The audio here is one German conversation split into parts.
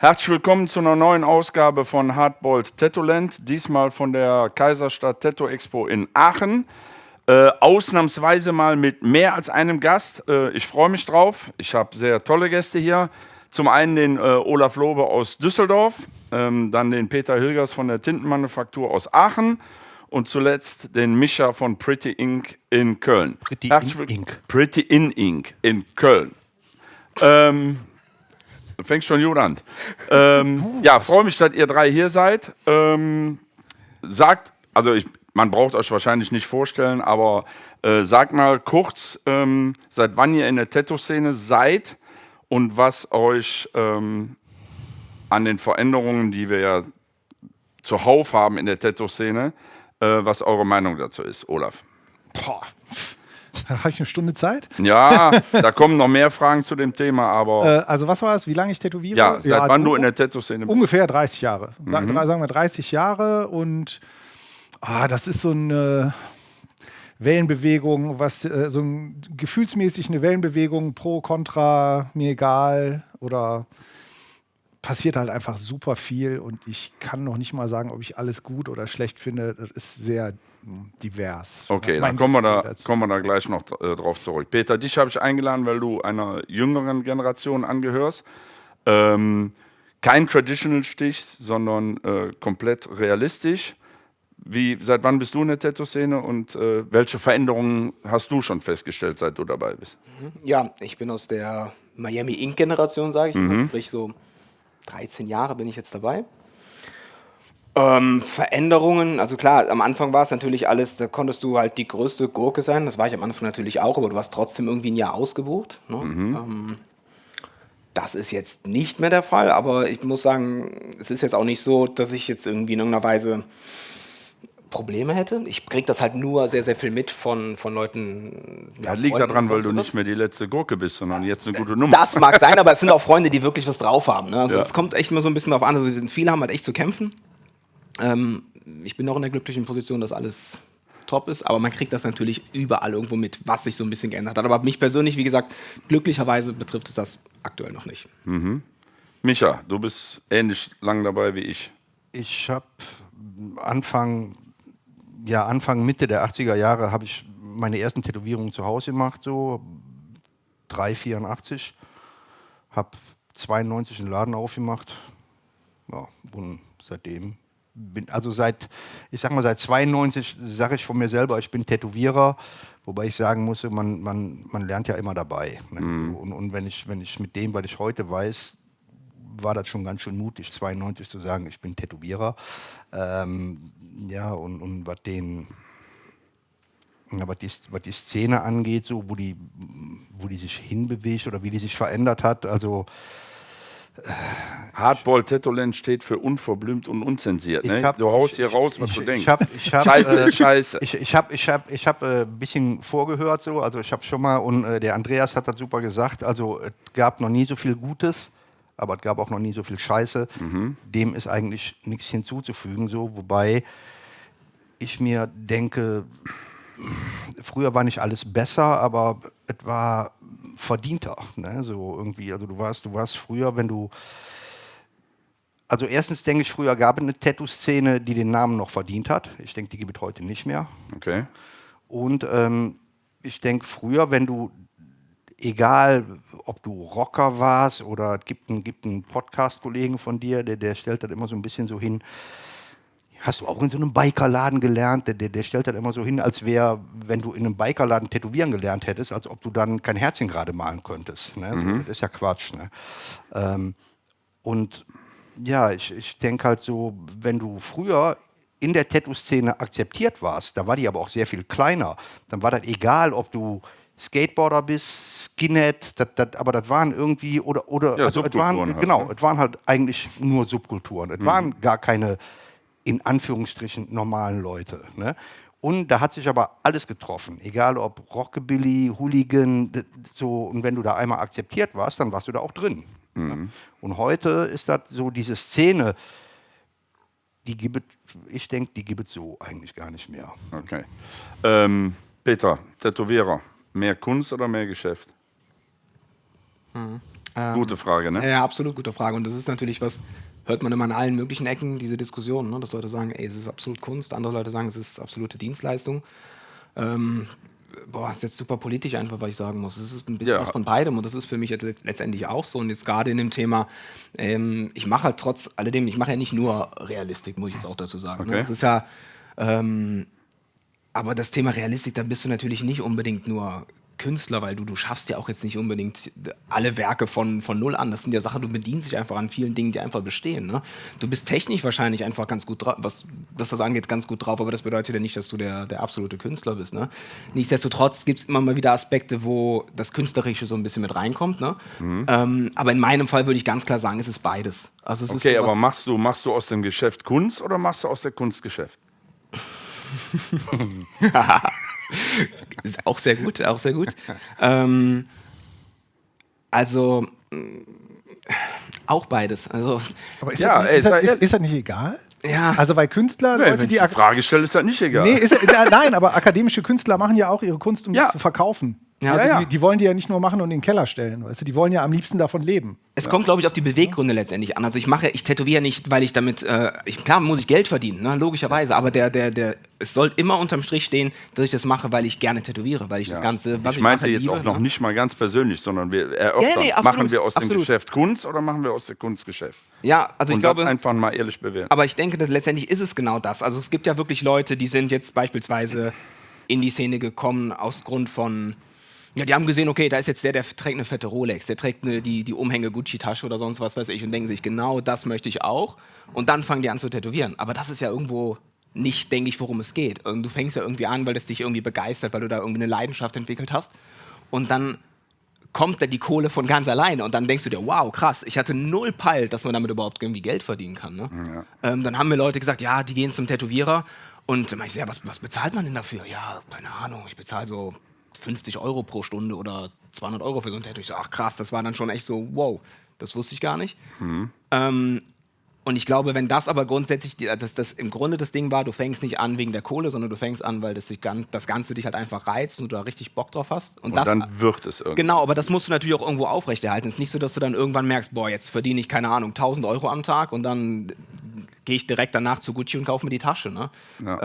Herzlich willkommen zu einer neuen Ausgabe von Hardboiled Tattooland, diesmal von der Kaiserstadt Tattoo Expo in Aachen. Ausnahmsweise mal mit mehr als einem Gast. Ich freue mich drauf. Ich habe sehr tolle Gäste hier. Zum einen den Olaf Lobe aus Düsseldorf, dann den Peter Hilgers von der Tintenmanufaktur aus Aachen und zuletzt den Micha von Pretty Ink in Köln. Pretty in Ink in Köln. Du fängst schon gut an. Ja, freue mich, dass ihr drei hier seid. Man braucht euch wahrscheinlich nicht vorstellen, aber sagt mal kurz, seit wann ihr in der Tattoo-Szene seid und was euch an den Veränderungen, die wir ja zuhauf haben in der Tattoo-Szene, was eure Meinung dazu ist, Olaf. Boah. Habe ich eine Stunde Zeit? Ja, da kommen noch mehr Fragen zu dem Thema, aber... also was war es, wie lange ich tätowiere? Ja, seit wann du in der Tattoo-Szene bist? Ungefähr 30 Jahre. Sagen wir 30 Jahre und das ist so eine Wellenbewegung, so gefühlsmäßig eine Wellenbewegung, pro, contra, mir egal oder... passiert halt einfach super viel und ich kann noch nicht mal sagen, ob ich alles gut oder schlecht finde. Das ist sehr divers. Okay, dann kommen wir da gleich noch drauf zurück. Peter, dich habe ich eingeladen, weil du einer jüngeren Generation angehörst. Kein Traditional-Stich, sondern komplett realistisch. Seit wann bist du in der Tattoo-Szene und welche Veränderungen hast du schon festgestellt, seit du dabei bist? Ja, ich bin aus der Miami Ink-Generation, sage ich mal, sprich so 13 Jahre bin ich jetzt dabei. Veränderungen, also klar, am Anfang war es natürlich alles, da konntest du halt die größte Gurke sein, das war ich am Anfang natürlich auch, aber du hast trotzdem irgendwie ein Jahr ausgebucht. Ne? Das ist jetzt nicht mehr der Fall, aber ich muss sagen, es ist jetzt auch nicht so, dass ich jetzt irgendwie in irgendeiner Weise Probleme hätte. Ich kriege das halt nur sehr, sehr viel mit von Leuten. Ja, liegt daran, weil du nicht mehr die letzte Gurke bist, sondern jetzt eine gute Nummer. Das mag sein, aber es sind auch Freunde, die wirklich was drauf haben. Ne? Also es kommt echt immer so ein bisschen drauf an. Also viele haben halt echt zu kämpfen. Ich bin auch in der glücklichen Position, dass alles top ist, aber man kriegt das natürlich überall irgendwo mit, was sich so ein bisschen geändert hat. Aber mich persönlich, wie gesagt, glücklicherweise betrifft es das aktuell noch nicht. Micha, du bist ähnlich lang dabei wie ich. Ich habe Anfang, Mitte der 80er Jahre habe ich meine ersten Tätowierungen zu Hause gemacht, so 3,84. Habe 92 einen Laden aufgemacht. Ja, und seitdem seit 92 sage ich von mir selber, ich bin Tätowierer, wobei ich sagen muss, man lernt ja immer dabei. Ne? Und wenn ich mit dem, was ich heute weiß, war das schon ganz schön mutig, 92 zu sagen, ich bin Tätowierer. Und was die Szene angeht, so wo die sich hinbewegt oder wie die sich verändert hat, also Hardboiled Tattooland steht für unverblümt und unzensiert. Ne? Du haust hier raus, was du denkst. Scheiße ist Scheiße. Ich hab ein bisschen vorgehört, so, also ich habe schon mal, und der Andreas hat das super gesagt, also es gab noch nie so viel Gutes, aber es gab auch noch nie so viel Scheiße. Dem ist eigentlich nichts hinzuzufügen, so, wobei ich mir denke, früher war nicht alles besser, aber es war verdienter. Ne? So irgendwie, also du warst früher, also erstens denke ich, früher gab es eine Tattoo-Szene, die den Namen noch verdient hat. Ich denke, die gibt es heute nicht mehr. Okay. Und ich denke, früher, egal ob du Rocker warst oder es gibt einen Podcast-Kollegen von dir, der stellt das immer so ein bisschen so hin, hast du auch in so einem Bikerladen gelernt, der stellt das immer so hin, als wäre, wenn du in einem Bikerladen tätowieren gelernt hättest, als ob du dann kein Herzchen gerade malen könntest. Ne? Das ist ja Quatsch. Ne? Und ja, ich denke halt so, wenn du früher in der Tattoo-Szene akzeptiert warst, da war die aber auch sehr viel kleiner, dann war das egal, ob du Skateboarder bist, Skinhead, aber das waren irgendwie, es waren halt eigentlich nur Subkulturen. Es waren gar keine, in Anführungsstrichen, normalen Leute. Ne? Und da hat sich aber alles getroffen, egal ob Rockabilly, Hooligan, so, und wenn du da einmal akzeptiert warst, dann warst du da auch drin. Ne? Und heute ist das so diese Szene, ich denke, die gibt es so eigentlich gar nicht mehr. Okay. Peter, Tätowierer, mehr Kunst oder mehr Geschäft? Gute Frage, ne? Ja, absolut gute Frage. Und das ist natürlich was, hört man immer in allen möglichen Ecken, diese Diskussion, ne? Dass Leute sagen, ey, es ist absolut Kunst, andere Leute sagen, es ist absolute Dienstleistung. Das ist jetzt super politisch einfach, was ich sagen muss. Es ist ein bisschen was von beidem und das ist für mich letztendlich auch so. Und jetzt gerade in dem Thema, ich mache halt trotz alledem, ich mache ja nicht nur Realistik, muss ich jetzt auch dazu sagen. Okay. Ne? Das ist ja, aber das Thema Realistik, dann bist du natürlich nicht unbedingt nur Künstler, weil du schaffst ja auch jetzt nicht unbedingt alle Werke von null an. Das sind ja Sachen, du bedienst dich einfach an vielen Dingen, die einfach bestehen. Ne? Du bist technisch wahrscheinlich einfach ganz gut drauf, was das angeht, ganz gut drauf, aber das bedeutet ja nicht, dass du der absolute Künstler bist. Ne? Nichtsdestotrotz gibt es immer mal wieder Aspekte, wo das Künstlerische so ein bisschen mit reinkommt. Ne? Aber in meinem Fall würde ich ganz klar sagen, es ist beides. Also es ist Okay, aber machst du aus dem Geschäft Kunst oder machst du aus der Kunst Geschäft? Ist auch sehr gut, auch sehr gut. Also, auch beides. Also, Aber ist, Ja, ist das nicht egal? ja. Also weil Künstler, Wenn Leute, ich die die Frage stelle, ist das nicht egal. Nee, nein, aber akademische Künstler machen ja auch ihre Kunst, um die zu verkaufen. Ja. Also Ja, ja. Die wollen die ja nicht nur machen und in den Keller stellen, weißt du? Die wollen ja am liebsten davon leben. Es kommt, glaube ich, auf die Beweggründe letztendlich an. Also ich tätowiere nicht, weil ich damit, klar muss ich Geld verdienen, ne, logischerweise, aber es soll immer unterm Strich stehen, dass ich das mache, weil ich gerne tätowiere, weil ich das Ganze, was Ich meinte mache, jetzt liebe, auch noch ne? nicht mal ganz persönlich, sondern wir erörtern, Nee, absolut, machen wir aus dem absolut. Geschäft Kunst oder machen wir aus dem Kunstgeschäft? Ja, also Und ich glaube, das einfach mal ehrlich bewerten. aber ich denke, dass letztendlich ist es genau das. Also es gibt ja wirklich Leute, die sind jetzt beispielsweise in die Szene gekommen aus Grund von, ja, die haben gesehen, okay, da ist jetzt der trägt eine fette Rolex, der trägt die Umhänge Gucci-Tasche oder sonst was weiß ich und denken sich, genau das möchte ich auch. Und dann fangen die an zu tätowieren. Aber das ist ja irgendwo nicht, denke ich, worum es geht. Und du fängst ja irgendwie an, weil das dich irgendwie begeistert, weil du da irgendwie eine Leidenschaft entwickelt hast. Und dann kommt da die Kohle von ganz alleine und dann denkst du dir, wow, krass, ich hatte null Peil, dass man damit überhaupt irgendwie Geld verdienen kann. Ne? Ja. Dann haben mir Leute gesagt, ja, die gehen zum Tätowierer und dann meinte ich so, ja, was bezahlt man denn dafür? Ja, keine Ahnung, ich bezahle so 50 Euro pro Stunde oder 200 Euro für so ein Tattoo. Ich so, ach krass, das war dann schon echt so, wow, das wusste ich gar nicht. Und ich glaube, wenn das aber grundsätzlich, das im Grunde das Ding war, du fängst nicht an wegen der Kohle, sondern du fängst an, weil das Ganze dich halt einfach reizt und du da richtig Bock drauf hast. Und das, dann wird es irgendwie. genau, aber das musst du natürlich auch irgendwo aufrechterhalten. Es ist nicht so, dass du dann irgendwann merkst, boah, jetzt verdiene ich, keine Ahnung, 1.000 Euro am Tag und dann gehe ich direkt danach zu Gucci und kaufe mir die Tasche. Ne? Ja.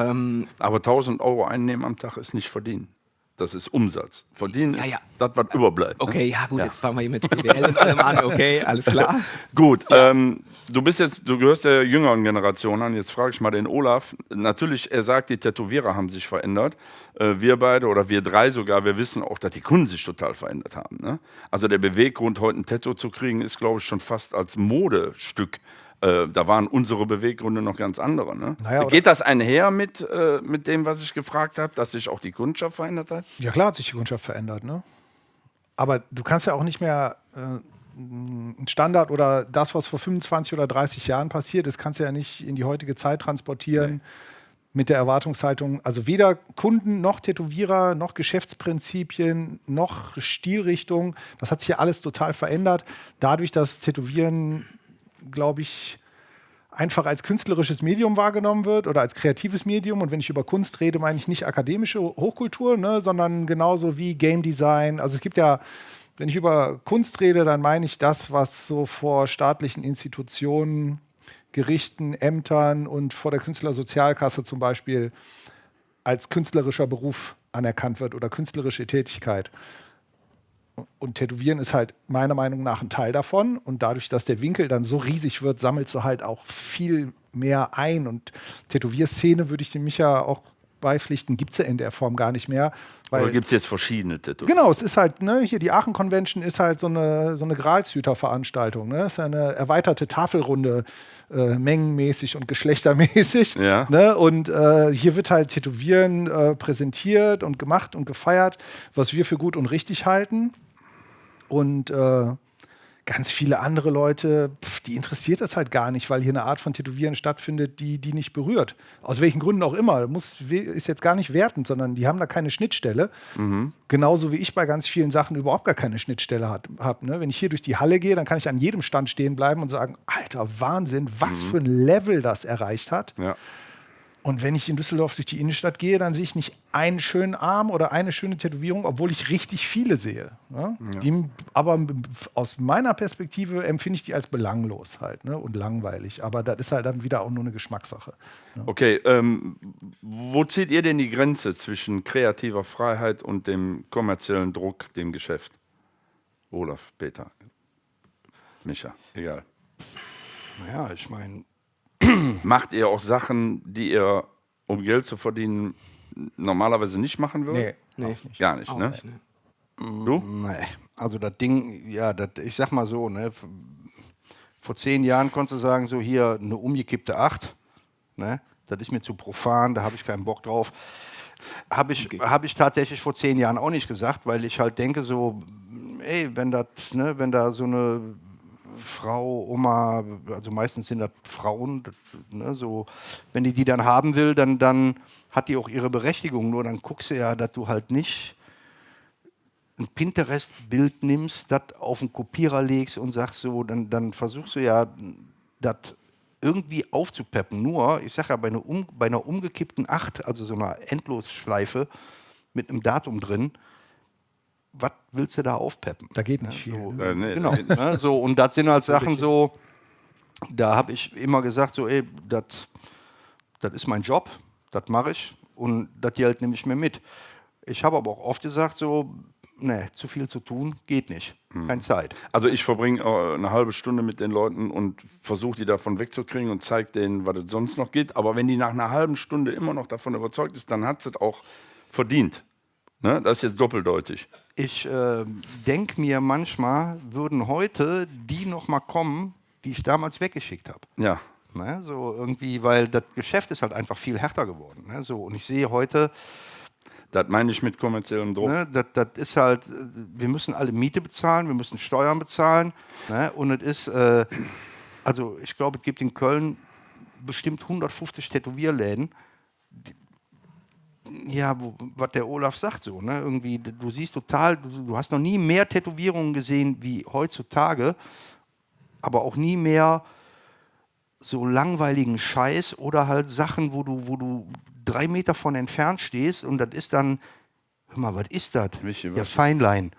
Aber 1.000 Euro einnehmen am Tag ist nicht verdienen. Das ist Umsatz. Verdienen ist das, was überbleibt. Okay, ja gut, jetzt fangen wir hier mit BWL und allem an. Okay, alles klar. Gut, du gehörst der jüngeren Generation an. Jetzt frage ich mal den Olaf. Natürlich, er sagt, die Tätowierer haben sich verändert. Wir beide oder wir drei sogar, wir wissen auch, dass die Kunden sich total verändert haben. Ne? Also der Beweggrund, heute ein Tattoo zu kriegen, ist, glaube ich, schon fast als Modestück. Da waren unsere Beweggründe noch ganz andere. Ne? Naja, Geht das einher mit dem, was ich gefragt habe, dass sich auch die Kundschaft verändert hat? Ja klar hat sich die Kundschaft verändert, ne? Aber du kannst ja auch nicht mehr ein Standard oder das, was vor 25 oder 30 Jahren passiert ist, kannst du ja nicht in die heutige Zeit transportieren mit der Erwartungshaltung. Also weder Kunden noch Tätowierer noch Geschäftsprinzipien noch Stilrichtung. Das hat sich ja alles total verändert. Dadurch, dass Tätowieren, glaube ich, einfach als künstlerisches Medium wahrgenommen wird oder als kreatives Medium. Und wenn ich über Kunst rede, meine ich nicht akademische Hochkultur, ne, sondern genauso wie Game Design. Also es gibt ja, wenn ich über Kunst rede, dann meine ich das, was so vor staatlichen Institutionen, Gerichten, Ämtern und vor der Künstlersozialkasse zum Beispiel als künstlerischer Beruf anerkannt wird oder künstlerische Tätigkeit. Und Tätowieren ist halt meiner Meinung nach ein Teil davon. Und dadurch, dass der Winkel dann so riesig wird, sammelst du halt auch viel mehr ein. Und Tätowierszene würde ich dem Micha auch beipflichten, gibt es ja in der Form gar nicht mehr. Weil, Oder gibt es jetzt verschiedene Tattoos? genau, es ist halt, ne, hier die Aachen Convention ist halt so eine Gralshüter-Veranstaltung. Ne? Es ist eine erweiterte Tafelrunde, mengenmäßig und geschlechtermäßig. Ja. Ne? Und hier wird halt Tätowieren präsentiert und gemacht und gefeiert, was wir für gut und richtig halten. Und ganz viele andere Leute, die interessiert das halt gar nicht, weil hier eine Art von Tätowieren stattfindet, die nicht berührt. Aus welchen Gründen auch immer. Ist jetzt gar nicht wertend, sondern die haben da keine Schnittstelle. Genauso wie ich bei ganz vielen Sachen überhaupt gar keine Schnittstelle habe. Ne? Wenn ich hier durch die Halle gehe, dann kann ich an jedem Stand stehen bleiben und sagen, Alter, Wahnsinn, was für ein Level das erreicht hat. Ja. Und wenn ich in Düsseldorf durch die Innenstadt gehe, dann sehe ich nicht einen schönen Arm oder eine schöne Tätowierung, obwohl ich richtig viele sehe. Ne? Die, aber aus meiner Perspektive empfinde ich die als belanglos halt, ne? Und langweilig. Aber das ist halt dann wieder auch nur eine Geschmackssache. Ne? Okay, wo zieht ihr denn die Grenze zwischen kreativer Freiheit und dem kommerziellen Druck, dem Geschäft? Olaf, Peter, Micha, egal. Naja, ich meine, Macht ihr auch Sachen, die ihr, um Geld zu verdienen, normalerweise nicht machen würdet? Nee. Auch nicht. Gar nicht, Auch ne? nicht, ne? Du? nee. Also das Ding, ja, ich sag mal so, ne, vor 10 Jahren konntest du sagen, so hier eine umgekippte 8, ne, das ist mir zu profan, da habe ich keinen Bock drauf. Hab ich tatsächlich vor 10 Jahren auch nicht gesagt, weil ich halt denke so, ey, wenn da so eine Frau, Oma, also meistens sind das Frauen, ne, so, wenn die dann haben will, dann hat die auch ihre Berechtigung. Nur dann guckst du ja, dass du halt nicht ein Pinterest-Bild nimmst, das auf den Kopierer legst und sagst so, dann versuchst du ja, das irgendwie aufzupeppen. Nur, ich sage ja, bei einer umgekippten 8, also so einer Endlosschleife mit einem Datum drin, was willst du da aufpeppen? Da geht nicht viel. So, Ne? Nee, genau. Ne, so, und das sind halt Sachen so, da habe ich immer gesagt, so, ey, das ist mein Job, das mache ich und das Geld nehme ich mir mit. Ich habe aber auch oft gesagt, so, ne, zu viel zu tun, geht nicht. Keine Zeit. Also ich verbringe eine halbe Stunde mit den Leuten und versuche die davon wegzukriegen und zeige denen, was es sonst noch geht. Aber wenn die nach einer halben Stunde immer noch davon überzeugt ist, dann hat sie es auch verdient. Ne? Das ist jetzt doppeldeutig. Ich denke mir manchmal, würden heute die noch mal kommen, die ich damals weggeschickt habe. Ja. Ne, so irgendwie, weil das Geschäft ist halt einfach viel härter geworden. Ne, so, und ich sehe heute, Das meine ich mit kommerziellem Druck. ne, das ist halt, wir müssen alle Miete bezahlen, wir müssen Steuern bezahlen. Ne, und es ist, also ich glaube, es gibt in Köln bestimmt 150 Tätowierläden. Ja, was der Olaf sagt so, ne? Irgendwie, du siehst total, du hast noch nie mehr Tätowierungen gesehen wie heutzutage, aber auch nie mehr so langweiligen Scheiß oder halt Sachen, wo du 3 Meter von entfernt stehst und das ist dann, hör mal, was ist das? Michi, Ja, was? Feinlein.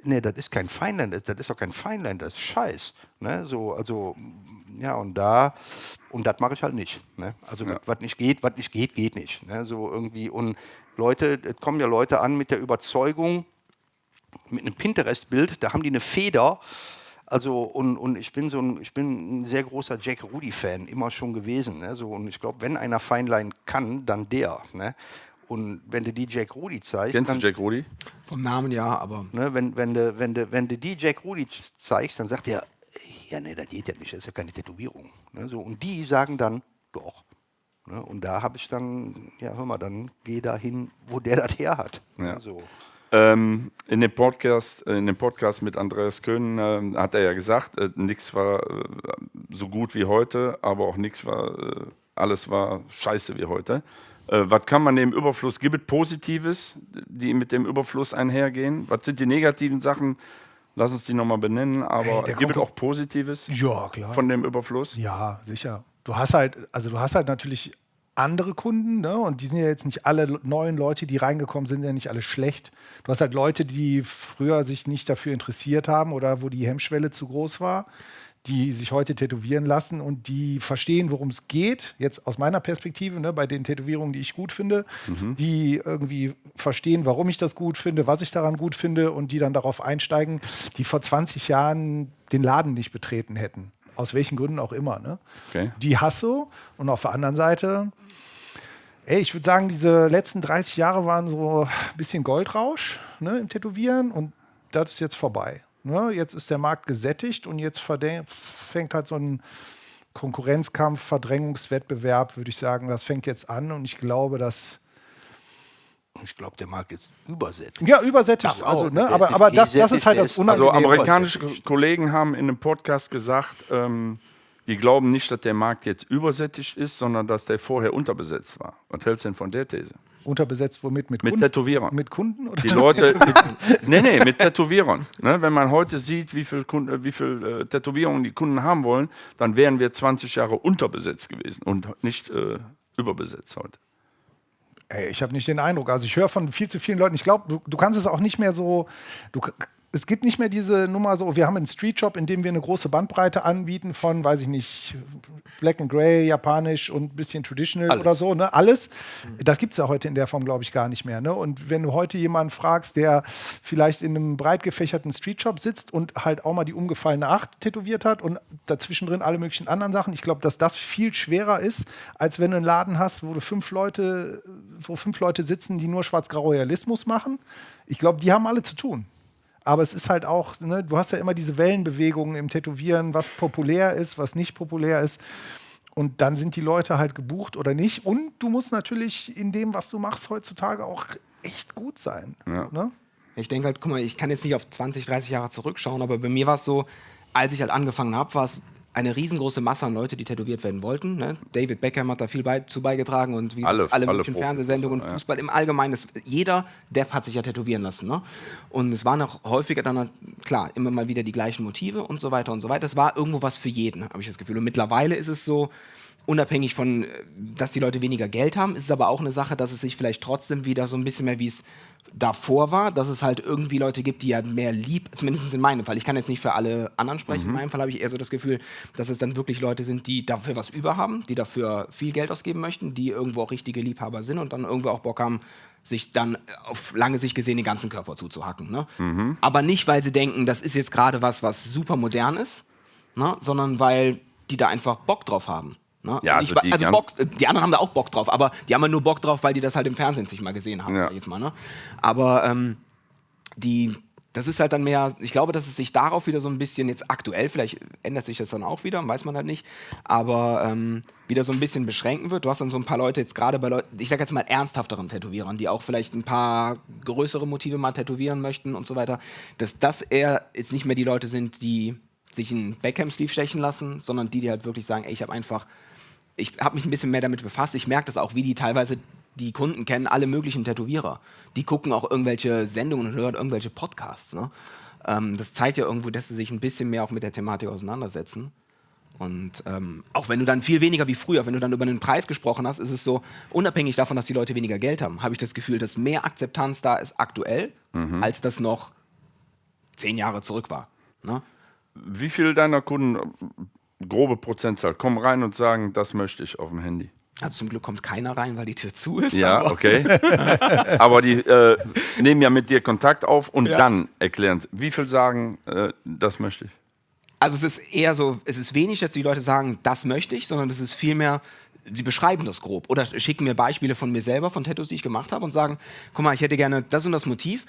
Nee, das ist kein Feinlein, das ist doch kein Feinlein, das ist Scheiß. Ne? So, also, ja, und das mache ich halt nicht. Ne? Also, Ja. was nicht geht, geht nicht. Ne? So irgendwie, und Leute, es kommen ja Leute an mit der Überzeugung, mit einem Pinterest-Bild, da haben die eine Feder. Also, und ich bin ein sehr großer Jack Rudy-Fan, immer schon gewesen. Ne? So, und ich glaube, wenn einer Feinlein kann, dann der. Ne? Und wenn du die Jack Rudy zeigst. Kennst du dann, Jack Rudy? Vom Namen ja, aber ne, wenn du die Jack Rudy zeigst, dann sagt er, ja, nee, das geht ja nicht, das ist ja keine Tätowierung. Ne? So, und die sagen dann, doch. Ne? Und da habe ich dann, ja, hör mal, dann geh da hin, wo der das her hat. Ja. Ne? So. In dem Podcast mit Andreas Köhn hat er ja gesagt, nichts war so gut wie heute, aber auch alles war scheiße wie heute. Was kann man dem Überfluss, gibt es Positives, die mit dem Überfluss einhergehen? Was sind die negativen Sachen? Lass uns die nochmal benennen, aber der gibt es kommt auch Positives Ja, klar. von dem Überfluss? Ja, sicher. Du hast halt natürlich andere Kunden, ne? Und die sind ja jetzt nicht alle neuen Leute, die reingekommen sind, ja nicht alle schlecht. Du hast halt Leute, die früher sich nicht dafür interessiert haben oder wo die Hemmschwelle zu groß war, die sich heute tätowieren lassen und die verstehen, worum es geht. Jetzt aus meiner Perspektive, ne, bei den Tätowierungen, die ich gut finde, die irgendwie verstehen, warum ich das gut finde, was ich daran gut finde und die dann darauf einsteigen, die vor 20 Jahren den Laden nicht betreten hätten. Aus welchen Gründen auch immer. Ne? Okay. Die hast du. Und auf der anderen Seite, ich würde sagen, diese letzten 30 Jahre waren so ein bisschen Goldrausch, ne, im Tätowieren und das ist jetzt vorbei. Ne? Jetzt ist der Markt gesättigt und jetzt fängt halt so ein Konkurrenzkampf, Verdrängungswettbewerb, würde ich sagen, das fängt jetzt an und ich glaube, dass Ich glaube, der Markt ist übersättigt. ja, übersättigt. Also, ne? Aber das ist halt das Also Unangenehme. amerikanische Kollegen haben in einem Podcast gesagt, die glauben nicht, dass der Markt jetzt übersättigt ist, sondern dass der vorher unterbesetzt war. Was hältst du denn von der These? Unterbesetzt womit? Mit Mit Kunden? Tätowierern. Mit Kunden? Oder? Die Leute, mit Tätowierern. Ne? Wenn man heute sieht, wie viel Tätowierungen die Kunden haben wollen, dann wären wir 20 Jahre unterbesetzt gewesen und nicht überbesetzt heute. Ey, ich habe nicht den Eindruck. Also ich höre von viel zu vielen Leuten. Ich glaube, du kannst es auch nicht mehr so. Es gibt nicht mehr diese Nummer so, wir haben einen Streetshop, in dem wir eine große Bandbreite anbieten von, weiß ich nicht, Black and Grey, Japanisch und ein bisschen Traditional oder so, ne? Alles. Das gibt es ja heute in der Form, glaube ich, gar nicht mehr. Ne? Und wenn du heute jemanden fragst, der vielleicht in einem breit gefächerten Streetshop sitzt und halt auch mal die umgefallene 8 tätowiert hat und dazwischen drin alle möglichen anderen Sachen, ich glaube, dass das viel schwerer ist, als wenn du einen Laden hast, wo 5 Leute sitzen, die nur schwarz-grau Realismus machen. Ich glaube, die haben alle zu tun. Aber es ist halt auch, ne, du hast ja immer diese Wellenbewegungen im Tätowieren, was populär ist, was nicht populär ist. Und dann sind die Leute halt gebucht oder nicht. Und du musst natürlich in dem, was du machst heutzutage, auch echt gut sein. Ja. Ne? Ich denke halt, guck mal, ich kann jetzt nicht auf 20, 30 Jahre zurückschauen, aber bei mir war es so, als ich halt angefangen habe, war es eine riesengroße Masse an Leute, die tätowiert werden wollten. Ne? David Beckham hat da viel zu beigetragen und wie alle möglichen Fernsehsendungen und Fußball im Allgemeinen. Jeder Depp hat sich ja tätowieren lassen. Ne? Und es waren auch häufiger dann, klar, immer mal wieder die gleichen Motive und so weiter und so weiter. Es war irgendwo was für jeden, habe ich das Gefühl. Und mittlerweile ist es so, unabhängig von, dass die Leute weniger Geld haben, ist es aber auch eine Sache, dass es sich vielleicht trotzdem wieder so ein bisschen mehr, wie es davor war, dass es halt irgendwie Leute gibt, die ja mehr zumindest in meinem Fall, ich kann jetzt nicht für alle anderen sprechen, in meinem Fall habe ich eher so das Gefühl, dass es dann wirklich Leute sind, die dafür was über haben, die dafür viel Geld ausgeben möchten, die irgendwo auch richtige Liebhaber sind und dann irgendwo auch Bock haben, sich dann auf lange Sicht gesehen den ganzen Körper zuzuhacken. Ne? Aber nicht, weil sie denken, das ist jetzt gerade was super modern ist, ne? Sondern weil die da einfach Bock drauf haben. Ne? Ja, also die anderen haben da auch Bock drauf, aber die haben ja nur Bock drauf, weil die das halt im Fernsehen sich mal gesehen haben. Ja. Jetzt mal, ne? Aber das ist halt dann mehr, ich glaube, dass es sich darauf wieder so ein bisschen jetzt aktuell, vielleicht ändert sich das dann auch wieder, weiß man halt nicht, aber wieder so ein bisschen beschränken wird. Du hast dann so ein paar Leute jetzt gerade bei Leuten, ich sag jetzt mal ernsthafteren Tätowierern, die auch vielleicht ein paar größere Motive mal tätowieren möchten und so weiter, dass das eher jetzt nicht mehr die Leute sind, die sich einen Beckham-Sleeve stechen lassen, sondern die halt wirklich sagen, ey, ich habe mich ein bisschen mehr damit befasst. Ich merke das auch, wie die teilweise die Kunden kennen, alle möglichen Tätowierer. Die gucken auch irgendwelche Sendungen und hören irgendwelche Podcasts. Ne? Das zeigt ja irgendwo, dass sie sich ein bisschen mehr auch mit der Thematik auseinandersetzen. Und auch wenn du dann viel weniger wie früher, wenn du dann über einen Preis gesprochen hast, ist es so, unabhängig davon, dass die Leute weniger Geld haben, habe ich das Gefühl, dass mehr Akzeptanz da ist aktuell, als das noch 10 Jahre zurück war. Ne? Wie viele deiner Kunden, grobe Prozentzahl, kommen rein und sagen, das möchte ich auf dem Handy? Also zum Glück kommt keiner rein, weil die Tür zu ist. Ja, okay. Aber die nehmen ja mit dir Kontakt auf und dann erklären sie. Wie viele sagen, das möchte ich? Also es ist eher so, es ist wenig, dass die Leute sagen, das möchte ich, sondern es ist vielmehr, die beschreiben das grob oder schicken mir Beispiele von mir selber, von Tattoos, die ich gemacht habe und sagen, guck mal, ich hätte gerne das und das Motiv.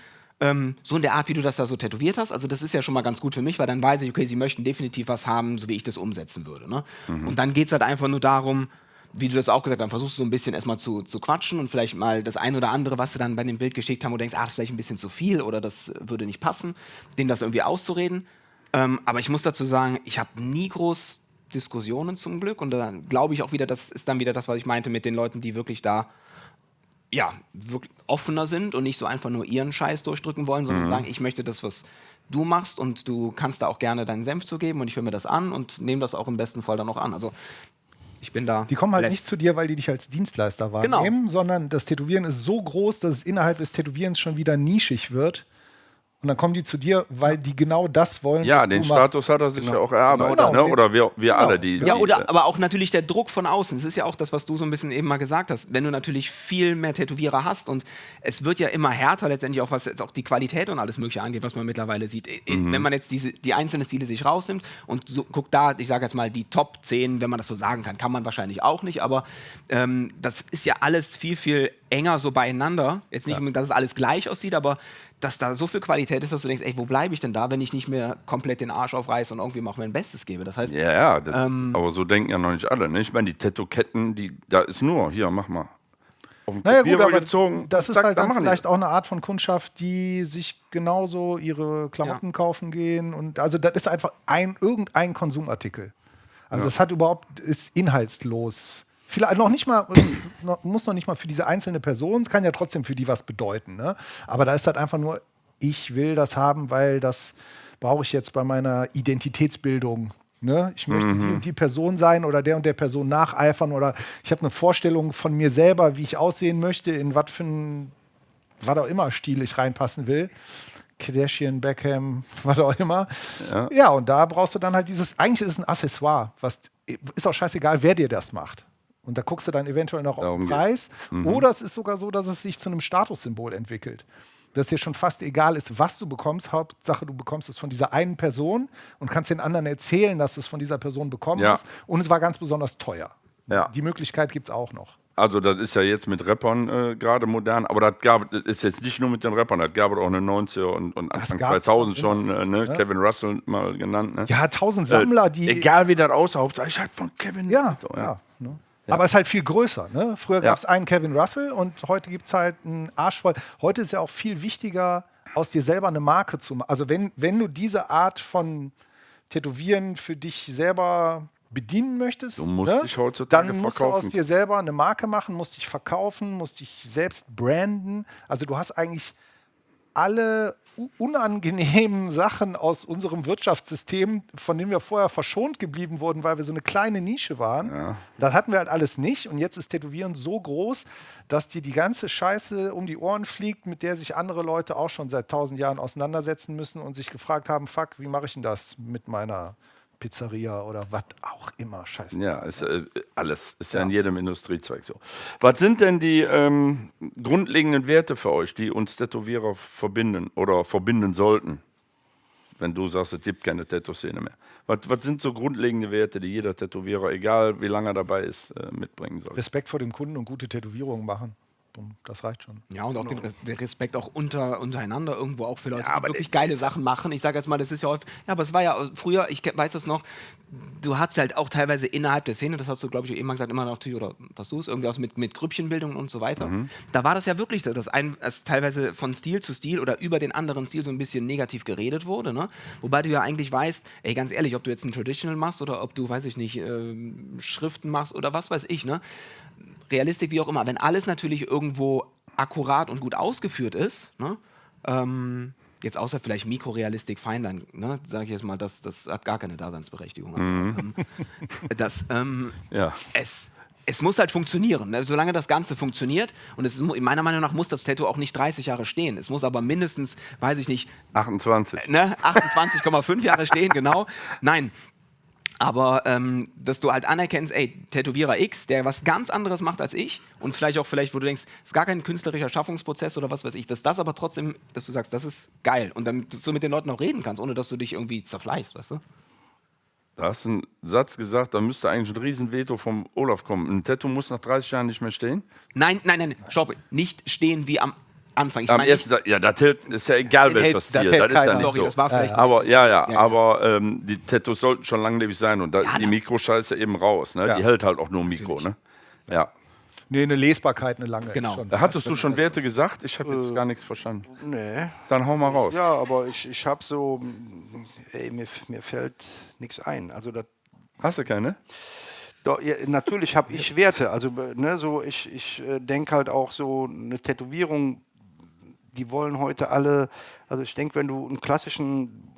So in der Art, wie du das da so tätowiert hast. Also das ist ja schon mal ganz gut für mich, weil dann weiß ich, okay, sie möchten definitiv was haben, so wie ich das umsetzen würde. Ne? Und dann geht es halt einfach nur darum, wie du das auch gesagt hast, dann versuchst du so ein bisschen erstmal zu quatschen und vielleicht mal das ein oder andere, was sie dann bei dem Bild geschickt haben, wo du denkst, das ist vielleicht ein bisschen zu viel oder das würde nicht passen, denen das irgendwie auszureden. Aber ich muss dazu sagen, ich habe nie groß Diskussionen zum Glück und dann glaube ich auch wieder, das ist dann wieder das, was ich meinte mit den Leuten, die wirklich da wirklich offener sind und nicht so einfach nur ihren Scheiß durchdrücken wollen, sondern sagen, ich möchte das, was du machst und du kannst da auch gerne deinen Senf zu geben und ich höre mir das an und nehme das auch im besten Fall dann auch an. Also ich bin da. Die kommen halt nicht zu dir, weil die dich als Dienstleister wahrnehmen, sondern das Tätowieren ist so groß, dass es innerhalb des Tätowierens schon wieder nischig wird. Und dann kommen die zu dir, weil die genau das wollen. Ja, den Status hat er sich ja auch erarbeitet. Ne? Oder wir alle. Aber auch natürlich der Druck von außen. Das ist ja auch das, was du so ein bisschen eben mal gesagt hast. Wenn du natürlich viel mehr Tätowierer hast und es wird ja immer härter, letztendlich auch was jetzt auch die Qualität und alles Mögliche angeht, was man mittlerweile sieht. Wenn man jetzt die einzelnen Stile sich rausnimmt und so, guckt da, ich sage jetzt mal die Top 10, wenn man das so sagen kann man wahrscheinlich auch nicht, aber das ist ja alles viel, viel enger so beieinander. Jetzt nicht, dass es alles gleich aussieht, aber dass da so viel Qualität ist, dass du denkst, ey, wo bleibe ich denn da, wenn ich nicht mehr komplett den Arsch aufreiße und irgendwie mal mein Bestes gebe? Das heißt, aber so denken ja noch nicht alle. Ne? Ich meine, die Tattoo-Ketten, da ist nur, hier, mach mal. Auf den Kopierer gezogen. Das ist halt dann vielleicht auch eine Art von Kundschaft, die sich genauso ihre Klamotten kaufen gehen. Und also das ist einfach irgendein Konsumartikel. Also es ist inhaltslos. Vielleicht noch nicht mal, muss noch nicht mal für diese einzelne Person, es kann ja trotzdem für die was bedeuten. Ne? Aber da ist halt einfach nur, ich will das haben, weil das brauche ich jetzt bei meiner Identitätsbildung Ne? Ich möchte die und die Person sein oder der Person nacheifern oder ich habe eine Vorstellung von mir selber, wie ich aussehen möchte, in was auch immer Stil ich reinpassen will. Kardashian, Beckham, was auch immer. Ja, und da brauchst du dann halt eigentlich ist es ein Accessoire, ist auch scheißegal, wer dir das macht. Und da guckst du dann eventuell noch auf den Preis. Oder es ist sogar so, dass es sich zu einem Statussymbol entwickelt. Dass dir schon fast egal ist, was du bekommst. Hauptsache, du bekommst es von dieser einen Person und kannst den anderen erzählen, dass du es von dieser Person bekommen hast. Und es war ganz besonders teuer. Ja. Die Möglichkeit gibt es auch noch. Also das ist ja jetzt mit Rappern gerade modern, aber das ist jetzt nicht nur mit den Rappern, das gab es auch in den 90er und Anfang 2000 schon, ne? Kevin Russell mal genannt. Ne? Ja, 1000 Sammler, die... Egal wie das aussah, Hauptsache ich hatte von Kevin. Ja, so, ne? Aber es ist halt viel größer. Ne? Früher gab es einen Kevin Russell und heute gibt es halt einen Arsch voll. Heute ist ja auch viel wichtiger, aus dir selber eine Marke zu machen. Also wenn du diese Art von Tätowieren für dich selber bedienen möchtest, du musst dich heutzutage dann musst verkaufen. du aus dir selber eine Marke machen, musst dich verkaufen, musst dich selbst branden. Also du hast eigentlich alle unangenehmen Sachen aus unserem Wirtschaftssystem, von denen wir vorher verschont geblieben wurden, weil wir so eine kleine Nische waren. Ja. Das hatten wir halt alles nicht. Und jetzt ist Tätowieren so groß, dass dir die ganze Scheiße um die Ohren fliegt, mit der sich andere Leute auch schon seit 1000 Jahren auseinandersetzen müssen und sich gefragt haben, fuck, wie mache ich denn das mit meiner Pizzeria oder was auch immer. Scheiße. Ja, ist alles. Ist ja in jedem Industriezweig so. Was sind denn die grundlegenden Werte für euch, die uns Tätowierer verbinden oder verbinden sollten? Wenn du sagst, es gibt keine Tattoo-Szene mehr. Was sind so grundlegende Werte, die jeder Tätowierer, egal wie lange er dabei ist, mitbringen soll? Respekt vor dem Kunden und gute Tätowierungen machen. Das reicht schon. Ja, und auch den Respekt auch untereinander irgendwo auch für Leute, die wirklich geile Sachen machen. Ich sage jetzt mal, das ist ja häufig, ja, aber es war ja früher, ich weiß das noch, du hattest halt auch teilweise innerhalb der Szene, das hast du, glaube ich, eben mal gesagt, immer natürlich, oder was du es, irgendwie auch mit Grüppchenbildung und so weiter. Da war das ja wirklich so, dass teilweise von Stil zu Stil oder über den anderen Stil so ein bisschen negativ geredet wurde, ne? Wobei du ja eigentlich weißt, ey, ganz ehrlich, ob du jetzt einen Traditional machst oder ob du, weiß ich nicht, Schriften machst oder was weiß ich, ne? Realistik, wie auch immer, wenn alles natürlich irgendwo akkurat und gut ausgeführt ist, ne? Jetzt außer vielleicht Mikrorealistik, Feinline, ne? Sage ich jetzt mal, das hat gar keine Daseinsberechtigung. Es muss halt funktionieren, ne? Solange das Ganze funktioniert und meiner Meinung nach muss das Tattoo auch nicht 30 Jahre stehen, es muss aber mindestens, weiß ich nicht, 28. Ne? 28,5 Jahre stehen, genau. Nein, aber dass du halt anerkennst, ey, Tätowierer X, der was ganz anderes macht als ich und vielleicht, wo du denkst, ist gar kein künstlerischer Schaffungsprozess oder was weiß ich, dass das aber trotzdem, dass du sagst, das ist geil und dann dass du mit den Leuten auch reden kannst, ohne dass du dich irgendwie zerfleißt, weißt du? Da hast du einen Satz gesagt, da müsste eigentlich ein Riesenveto vom Olaf kommen. Ein Tattoo muss nach 30 Jahren nicht mehr stehen? Nein, stopp, nicht stehen wie am Anfang. Am ersten, ja, das hält, ist ja egal, welcher Stil. Das ist ja nicht sorry, so. das war vielleicht aber aber die Tattoos sollten schon langlebig sein und da ist die Mikroscheiße eben raus. Ne? Die hält halt auch nur Mikro. Ne? Ja. Nee, eine Lesbarkeit, eine lange. Genau. Schon. Hattest du schon Werte gesagt? Ich habe jetzt gar nichts verstanden. Nee. Dann hau mal raus. Ja, aber ich habe so, mir fällt nichts ein. Also das. Hast du keine? Doch, ja, natürlich habe ich Werte. Also ne, so ich denke halt auch so eine Tätowierung. Die wollen heute alle, also ich denke, wenn du einen klassischen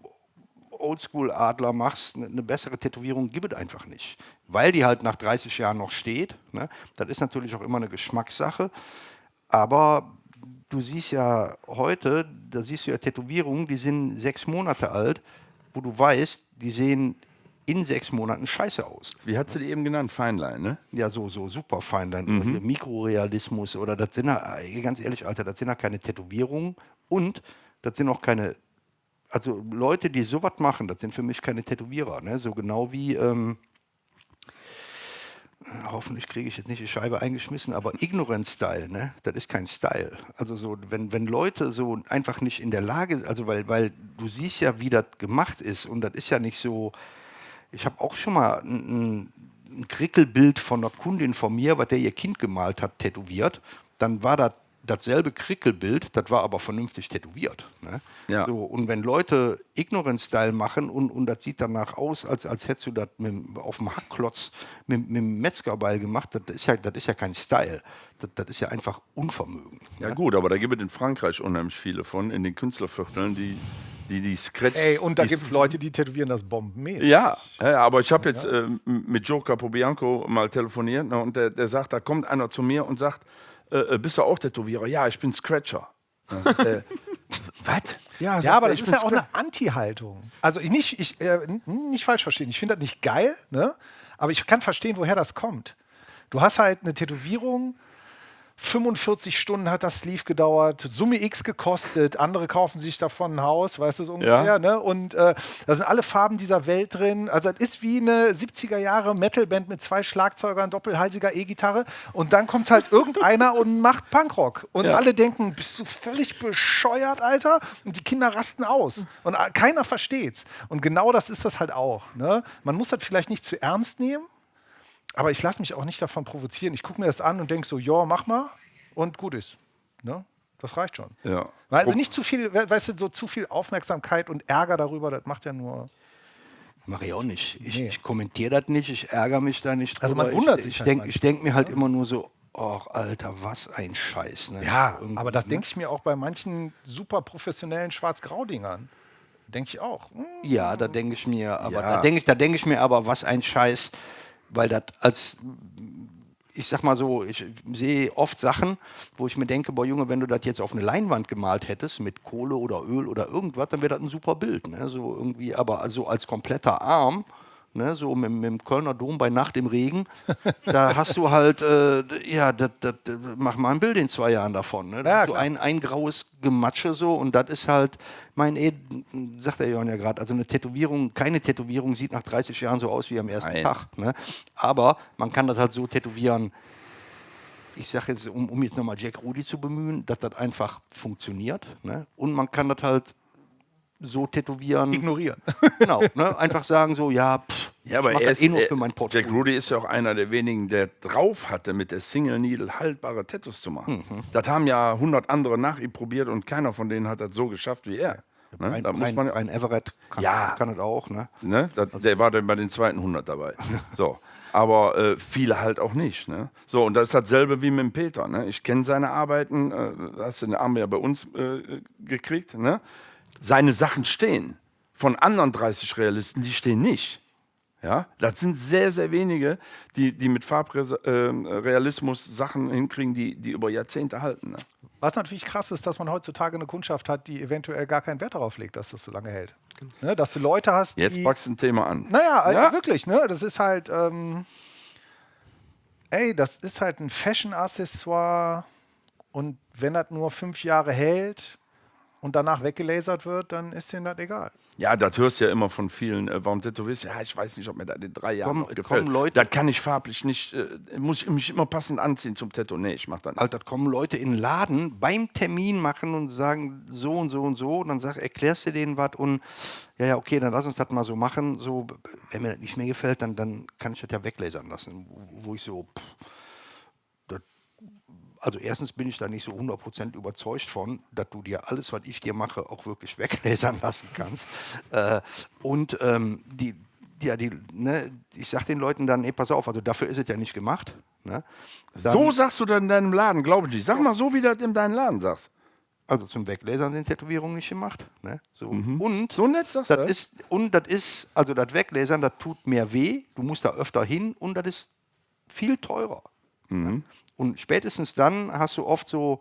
Oldschool-Adler machst, eine bessere Tätowierung gibt es einfach nicht. Weil die halt nach 30 Jahren noch steht. Ne? Das ist natürlich auch immer eine Geschmackssache. Aber du siehst ja heute, da siehst du ja Tätowierungen, die sind 6 Monate alt, wo du weißt, die sehen in 6 Monaten scheiße aus. Wie hat sie die eben genannt? Feinline, ne? Ja, so super Feinline. Oder Mikrorealismus oder das sind ja, ganz ehrlich, Alter, das sind ja keine Tätowierungen und das sind auch keine, also Leute, die sowas machen, das sind für mich keine Tätowierer, ne? So genau wie, hoffentlich kriege ich jetzt nicht die Scheibe eingeschmissen, aber Ignorance-Style, ne? Das ist kein Style. Also so, wenn Leute so einfach nicht in der Lage, also weil du siehst ja, wie das gemacht ist und das ist ja nicht so. Ich habe auch schon mal ein Krickelbild von einer Kundin von mir, was der ihr Kind gemalt hat, tätowiert. Dann war das dasselbe Krickelbild, das war aber vernünftig tätowiert. Ne? Ja. So, und wenn Leute Ignorance-Style machen und das sieht danach aus, als hättest du das auf dem Hackklotz mit dem Metzgerbeil gemacht, das ist ja kein Style. Das ist ja einfach Unvermögen. Ja ne? gut, aber da gibt es in Frankreich unheimlich viele von, in den Künstlervierteln, die die Scratch. Ey, und da die- gibt es Leute, die tätowieren das bombenmäßig. Ja, aber ich habe jetzt mit Joe Capobianco mal telefoniert, ne, und der sagt, da kommt einer zu mir und sagt, bist du auch Tätowierer? Ja, ich bin Scratcher. Dann sagt er, was? Ja, Ja, aber das ist ja auch eine Anti-Haltung. Also nicht falsch verstehen. Ich finde das nicht geil, ne? Aber ich kann verstehen, woher das kommt. Du hast halt eine Tätowierung, 45 Stunden hat das Sleeve gedauert, Summe X gekostet, andere kaufen sich davon ein Haus, weißt du so ungefähr, Ja. ne? Und da sind alle Farben dieser Welt drin. Also das ist wie eine 70er Jahre Metalband mit 2 Schlagzeugern, doppelhalsiger E-Gitarre und dann kommt halt irgendeiner und macht Punkrock. Und alle denken, bist du völlig bescheuert, Alter? Und die Kinder rasten aus. Und keiner versteht's. Und genau das ist das halt auch, ne? Man muss das vielleicht nicht zu ernst nehmen, aber ich lasse mich auch nicht davon provozieren. Ich gucke mir das an und denke so, ja, mach mal und gut ist. Ne? Das reicht schon. Ja. Also nicht zu viel, weißt du, so zu viel Aufmerksamkeit und Ärger darüber, das macht ja nur... Mache ich auch nicht. Nee. Ich kommentiere das nicht, ich ärgere mich da nicht Also man drüber. wundert ich, sich ich halt denk, manchmal. Ich denke mir halt immer nur so, oh, Alter, was ein Scheiß. Ne? Ja, Irgendwie, aber das ne? denke ich mir auch bei manchen super professionellen Schwarz-Grau-Dingern. Denke ich auch. Ja, da denke ich mir, aber Ja. da denk ich mir aber, was ein Scheiß, weil das als, ich sag mal so, ich sehe oft Sachen, wo ich mir denke, boah Junge, wenn du das jetzt auf eine Leinwand gemalt hättest, mit Kohle oder Öl oder irgendwas, dann wäre das ein super Bild, ne? So irgendwie, aber also als kompletter Arm, ne, so mit dem Kölner Dom bei Nacht im Regen, da hast du halt, mach mal ein Bild in 2 Jahren davon. Ne? Ja, So klar. ein graues Gematsche so und das ist halt, sagt der Jörn ja gerade, also keine Tätowierung sieht nach 30 Jahren so aus wie am ersten Nein. Tag. Ne? Aber man kann das halt so tätowieren, ich sage jetzt, um jetzt nochmal Jack Rudy zu bemühen, dass das einfach funktioniert. Ne? Und man kann das halt so tätowieren. Ignorieren. Genau, ne? Einfach sagen so, ja, Ja, aber ich mach er das ist, nur für mein Portfolio. Jack Rudy ist ja auch einer der wenigen, der drauf hatte, mit der Single Needle haltbare Tattoos zu machen. Das haben ja 100 andere nach ihm probiert und keiner von denen hat das so geschafft wie er. Ne? Da muss man, Ein Everett kann das auch. Ne? ne? Der war dann bei den zweiten 100 dabei. So. Aber viele halt auch nicht. Ne? So, und das ist dasselbe wie mit dem Peter. Ne? Ich kenne seine Arbeiten, hast du den Arm ja bei uns gekriegt. Ne? Seine Sachen stehen. Von anderen 30 Realisten, die stehen nicht. Ja? Das sind sehr, sehr wenige, die mit Farbrealismus Sachen hinkriegen, die über Jahrzehnte halten. Ne? Was natürlich krass ist, dass man heutzutage eine Kundschaft hat, die eventuell gar keinen Wert darauf legt, dass das so lange hält. Ne? Dass du Leute hast, Jetzt die... packst du ein Thema an. Naja, Ja. wirklich, ne? Das ist halt, das ist halt ein Fashion-Accessoire und wenn das nur 5 Jahre hält und danach weggelasert wird, dann ist denen das egal. Ja, das hörst du ja immer von vielen. Warum tätowierst du? Ja, ich weiß nicht, ob mir das in 3 Jahren noch gefällt. kommen Leute- Das kann ich farblich nicht, muss ich mich immer passend anziehen zum Tattoo. Nee, ich mach das nicht. Alter, kommen Leute in den Laden beim Termin machen und sagen so und so und so. Und dann erklärst du denen was und ja, okay, dann lass uns das mal so machen. So, wenn mir das nicht mehr gefällt, dann kann ich das ja weglasern lassen. Wo ich so, also erstens bin ich da nicht so 100% überzeugt von, dass du dir alles, was ich dir mache, auch wirklich weglasern lassen kannst. Ich sag den Leuten dann, pass auf, also dafür ist es ja nicht gemacht. Ne? Dann, So sagst du dann in deinem Laden, glaube ich. Sag mal so, wie du das in deinem Laden sagst. Also zum Weglasern sind Tätowierungen nicht gemacht. Ne? So. Und So nett sagst das du. ist, also das Weglasern, das tut mehr weh, du musst da öfter hin und das ist viel teurer. Ne? Und spätestens dann hast du oft so,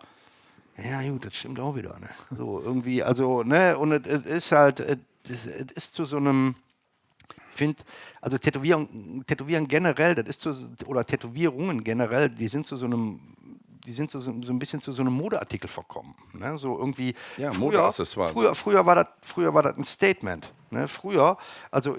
ja gut, das stimmt auch wieder. Ne? So irgendwie, also, ne, und es ist halt, es ist zu so einem, ich finde, also Tätowieren generell, oder Tätowierungen generell, die sind so ein bisschen zu so einem Modeartikel verkommen. Ne? So irgendwie Ja, Modeaccessoire. früher war das ein Statement. Ne? Früher, also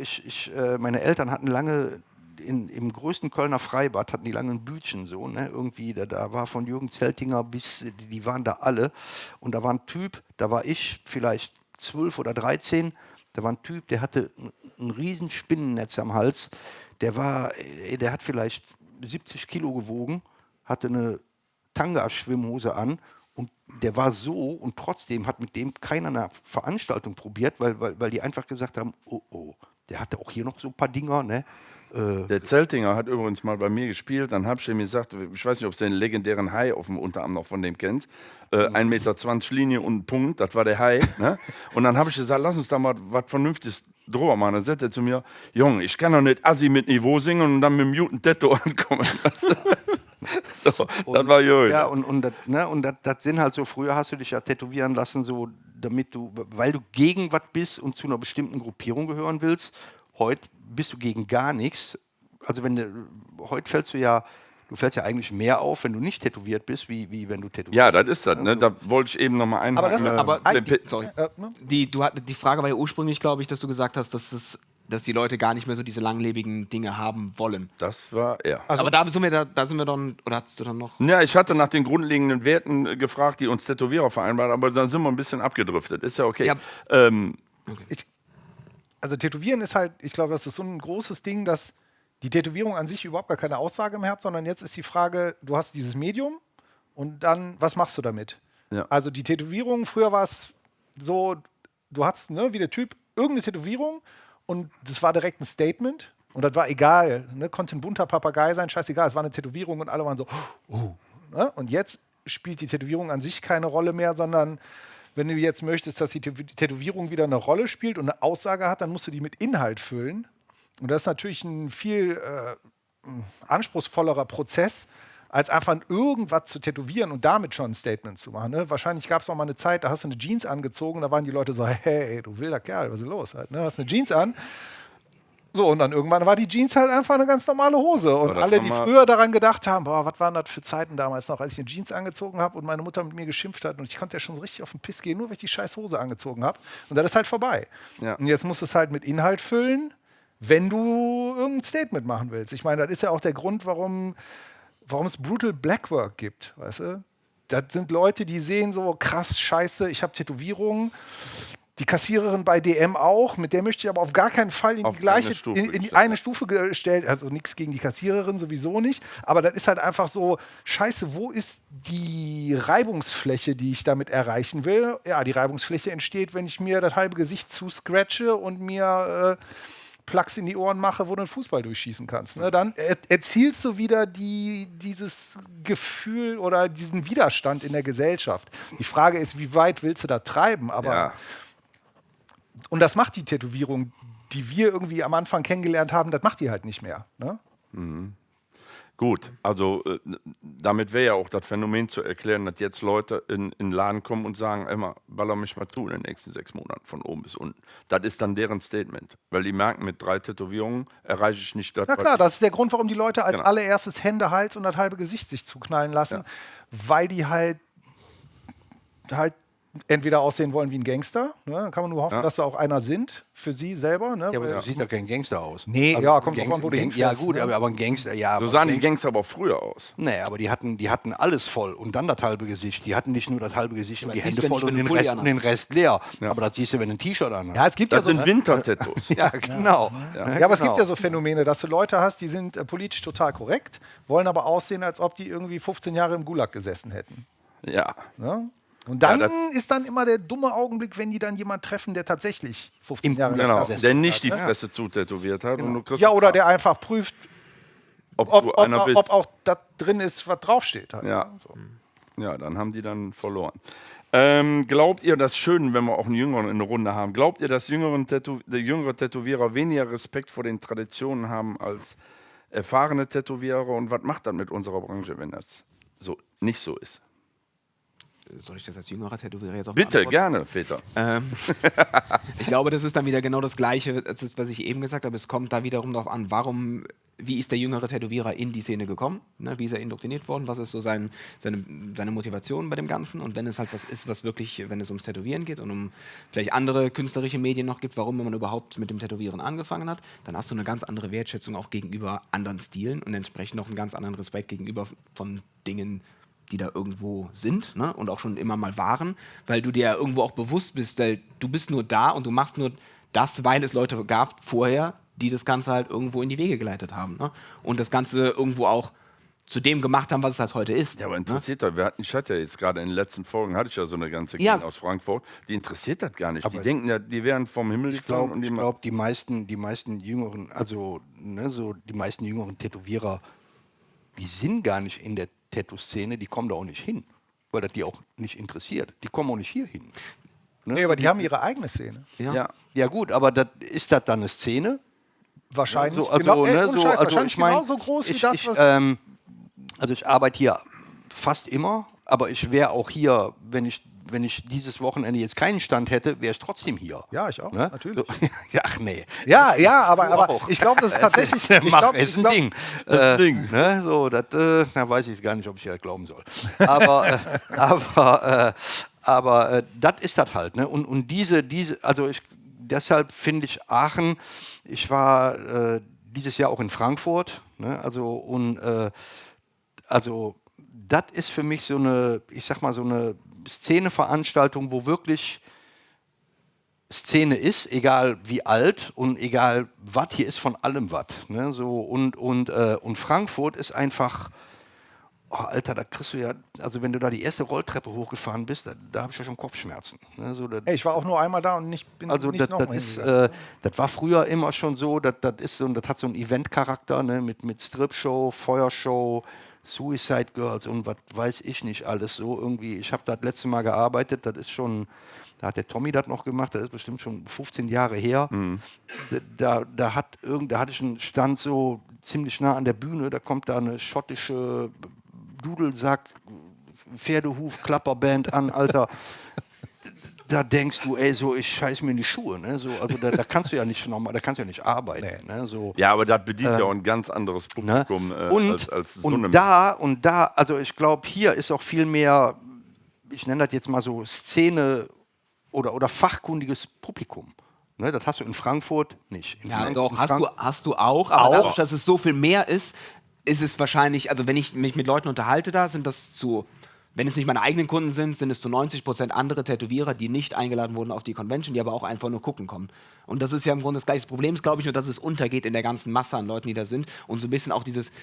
meine Eltern hatten lange im größten Kölner Freibad hatten die lange ein Bütchen so, ne? Irgendwie, da war von Jürgen Zeltinger bis, die waren da alle. Und da war ein Typ, da war ich vielleicht 12 oder 13, da war ein Typ, der hatte ein riesen Spinnennetz am Hals. Der hat vielleicht 70 Kilo gewogen, hatte eine Tanga-Schwimmhose an und der war so und trotzdem hat mit dem keiner eine Veranstaltung probiert, weil die einfach gesagt haben, oh, der hatte auch hier noch so ein paar Dinger, ne? Der Zeltinger hat übrigens mal bei mir gespielt, dann habe ich ihm gesagt, ich weiß nicht, ob du den legendären Hai auf dem Unterarm noch von dem kennst, 1,20 Meter Linie und ein Punkt, das war der Hai. Ne? Und dann habe ich gesagt, lass uns da mal was Vernünftiges drüber machen. Dann sagt er zu mir, Junge, ich kann doch nicht Assi mit Niveau singen und dann mit dem Mutant Tattoo ankommen. So, das war gut. Ja, und das sind halt so, früher hast du dich ja tätowieren lassen, so, weil du gegen was bist und zu einer bestimmten Gruppierung gehören willst. Heute bist du gegen gar nichts. Also heute fällst du fällst ja eigentlich mehr auf, wenn du nicht tätowiert bist, wie wenn du tätowiert bist. Ja, das ist das. Ne? Da wollte ich eben nochmal einhaken. Sorry. Die Frage war ja ursprünglich, glaube ich, dass du gesagt hast, dass die Leute gar nicht mehr so diese langlebigen Dinge haben wollen. Das war er. Also, aber da sind wir dann, oder hast du dann noch? Ja, ich hatte nach den grundlegenden Werten gefragt, die uns Tätowierer vereinbaren, aber dann sind wir ein bisschen abgedriftet. Ist ja okay. Ja. Also Tätowieren ist halt, ich glaube, das ist so ein großes Ding, dass die Tätowierung an sich überhaupt gar keine Aussage mehr hat, sondern jetzt ist die Frage, du hast dieses Medium und dann, was machst du damit? Ja. Also die Tätowierung, früher war es so, du hattest, ne, wie der Typ, irgendeine Tätowierung und das war direkt ein Statement und das war egal, ne, konnte ein bunter Papagei sein, scheißegal, es war eine Tätowierung und alle waren so, ne? Und jetzt spielt die Tätowierung an sich keine Rolle mehr, sondern wenn du jetzt möchtest, dass die Tätowierung wieder eine Rolle spielt und eine Aussage hat, dann musst du die mit Inhalt füllen. Und das ist natürlich ein viel anspruchsvollerer Prozess, als einfach irgendwas zu tätowieren und damit schon ein Statement zu machen. Ne? Wahrscheinlich gab es auch mal eine Zeit, da hast du eine Jeans angezogen, da waren die Leute so, hey, du wilder Kerl, was ist los? Halt, ne? Hast eine Jeans an. So, und dann irgendwann war die Jeans halt einfach eine ganz normale Hose. Und alle, die früher daran gedacht haben, boah, was waren das für Zeiten damals noch, als ich eine Jeans angezogen habe und meine Mutter mit mir geschimpft hat und ich konnte ja schon so richtig auf den Piss gehen, nur weil ich die scheiß Hose angezogen habe. Und das ist halt vorbei. Ja. Und jetzt musst du es halt mit Inhalt füllen, wenn du irgendein Statement machen willst. Ich meine, das ist ja auch der Grund, warum es Brutal Blackwork gibt, weißt du? Das sind Leute, die sehen so, krass, scheiße, ich habe Tätowierungen. Die Kassiererin bei DM auch, mit der möchte ich aber auf gar keinen Fall in die gleiche eine Stufe gestellt, also nichts gegen die Kassiererin sowieso nicht, aber das ist halt einfach so, scheiße, wo ist die Reibungsfläche, die ich damit erreichen will? Ja, die Reibungsfläche entsteht, wenn ich mir das halbe Gesicht zuscratche und mir Plugs in die Ohren mache, wo du einen Fußball durchschießen kannst. Ne? Dann erzielst du wieder dieses Gefühl oder diesen Widerstand in der Gesellschaft. Die Frage ist, wie weit willst du da treiben? Aber ja. Und das macht die Tätowierung, die wir irgendwie am Anfang kennengelernt haben, das macht die halt nicht mehr. Ne? Mhm. Gut, also damit wäre ja auch das Phänomen zu erklären, dass jetzt Leute in den Laden kommen und sagen, immer, baller mich mal zu in den nächsten 6 Monaten, von oben bis unten. Das ist dann deren Statement, weil die merken, mit 3 Tätowierungen erreiche ich nicht das. Na klar, das ist der Grund, warum die Leute als allererstes Hände, Hals und das halbe Gesicht sich zuknallen lassen, weil die halt entweder aussehen wollen wie ein Gangster, ne? Dann kann man nur hoffen, dass sie auch einer sind, für sie selber. Ne? Ja, aber du siehst ja kein Gangster aus. Nee, also ja, kommt drauf an, wo du hinfährst. Ja gut, ne? aber ein Gangster, ja. So sahen die Gangster aber auch früher aus. Nee, aber die hatten alles voll und dann das halbe Gesicht. Die hatten nicht nur das halbe Gesicht und die Hände voll und den Rest leer. Ja. Aber das siehst du, wenn du ein T-Shirt anhast. Ja, es gibt das sind Winter-Tattoos. Ja, genau. Ja, aber es gibt ja so Phänomene, dass du Leute hast, die sind politisch total korrekt, wollen aber aussehen, als ob die irgendwie 15 Jahre im Gulag gesessen hätten. Ja. Ne? Und dann ist dann immer der dumme Augenblick, wenn die dann jemanden treffen, der tatsächlich 15 Jahre gesessen hat. Der nicht die Fresse zutätowiert hat. Genau. Und du kriegst oder der einfach prüft, ob auch das drin ist, was draufsteht. Halt. Ja. Ja, dann haben die dann verloren. Glaubt ihr, das ist schön, wenn wir auch einen Jüngeren in der Runde haben, glaubt ihr, dass der jüngere Tätowierer weniger Respekt vor den Traditionen haben als erfahrene Tätowierer? Und was macht das mit unserer Branche, wenn das so nicht so ist? Soll ich das als jüngerer Tätowierer jetzt auch Bitte, gerne, Peter. Ich glaube, das ist dann wieder genau das Gleiche, was ich eben gesagt habe. Es kommt da wiederum darauf an, wie ist der jüngere Tätowierer in die Szene gekommen? Ne? Wie ist er indoktriniert worden? Was ist so seine Motivation bei dem Ganzen? Und wenn es halt was ist, was wirklich, wenn es ums Tätowieren geht und um vielleicht andere künstlerische Medien noch gibt, warum man überhaupt mit dem Tätowieren angefangen hat, dann hast du eine ganz andere Wertschätzung auch gegenüber anderen Stilen und entsprechend noch einen ganz anderen Respekt gegenüber von Dingen, die da irgendwo sind, ne? Und auch schon immer mal waren, weil du dir ja irgendwo auch bewusst bist, weil du bist nur da und du machst nur das, weil es Leute gab vorher, die das Ganze halt irgendwo in die Wege geleitet haben. Ne? Und das Ganze irgendwo auch zu dem gemacht haben, was es halt heute ist. Ja, aber interessiert das, ich hatte ja jetzt gerade in den letzten Folgen, hatte ich ja so eine ganze Ja. Gegend aus Frankfurt, die interessiert das gar nicht. Die denken ja, die wären vom Himmel Ich gefallen. glaube, die meisten jüngeren, also so die meisten jüngeren Tätowierer, die sind gar nicht in der Tattoo-Szene, die kommen da auch nicht hin, weil das die auch nicht interessiert. Die kommen auch nicht hier hin. Ne? Nee, aber die haben ihre eigene Szene. Ja. Ja gut, aber ist das dann eine Szene? Wahrscheinlich. So, also, genau, ne, ohne so, Scheiß, also wahrscheinlich ich mein, genauso groß wie das, was. Also ich arbeite hier fast immer, aber ich wäre auch hier, wenn ich dieses Wochenende jetzt keinen Stand hätte, wäre ich trotzdem hier. Ja, ich auch, Ne? natürlich. So, ja, ach nee. Ja, aber auch. ich glaube, das ist tatsächlich. Ist ein Ding. Ding. Ne, so, da weiß ich gar nicht, ob ich das glauben soll. Aber das ist das halt. Ne? Und deshalb finde ich Aachen, ich war dieses Jahr auch in Frankfurt, ne? Also das ist für mich so eine, ich sag mal, so eine Szeneveranstaltung, wo wirklich Szene ist, egal wie alt und egal was, hier ist von allem was. Ne? So, und Frankfurt ist einfach, oh, Alter, da kriegst du ja, also wenn du da die erste Rolltreppe hochgefahren bist, da habe ich ja schon Kopfschmerzen. Ne? So, Ey, ich war auch nur einmal da und bin also nicht noch mal das war früher immer schon so, das hat so einen Event-Charakter, ne? mit Strip-Show, Feuershow, Suicide Girls und was weiß ich nicht alles so irgendwie. Ich habe das letzte Mal gearbeitet, das ist schon, da hat der Tommy das noch gemacht, das ist bestimmt schon 15 Jahre her. Da hatte ich einen Stand so ziemlich nah an der Bühne, da kommt da eine schottische Dudelsack, Pferdehuf-Klapperband an, Alter. Da denkst du, ey, so, ich scheiß mir in die Schuhe, ne? So, also da kannst du ja nicht normal, da kannst du ja nicht arbeiten. Ne? So, Ja, aber das bedient ja auch ein ganz anderes Publikum als so eine. und da, also ich glaube, hier ist auch viel mehr, ich nenne das jetzt mal so Szene oder fachkundiges Publikum. Ne? Das hast du in Frankfurt nicht. Ja, doch, hast du auch, aber dadurch, dass es so viel mehr ist es wahrscheinlich, also wenn ich mich mit Leuten unterhalte, wenn es nicht meine eigenen Kunden sind es zu 90% andere Tätowierer, die nicht eingeladen wurden auf die Convention, die aber auch einfach nur gucken kommen. Und das ist ja im Grunde das gleiche. Das Problem ist, glaube ich, nur, dass es untergeht in der ganzen Masse an Leuten, die da sind und so ein bisschen auch dieses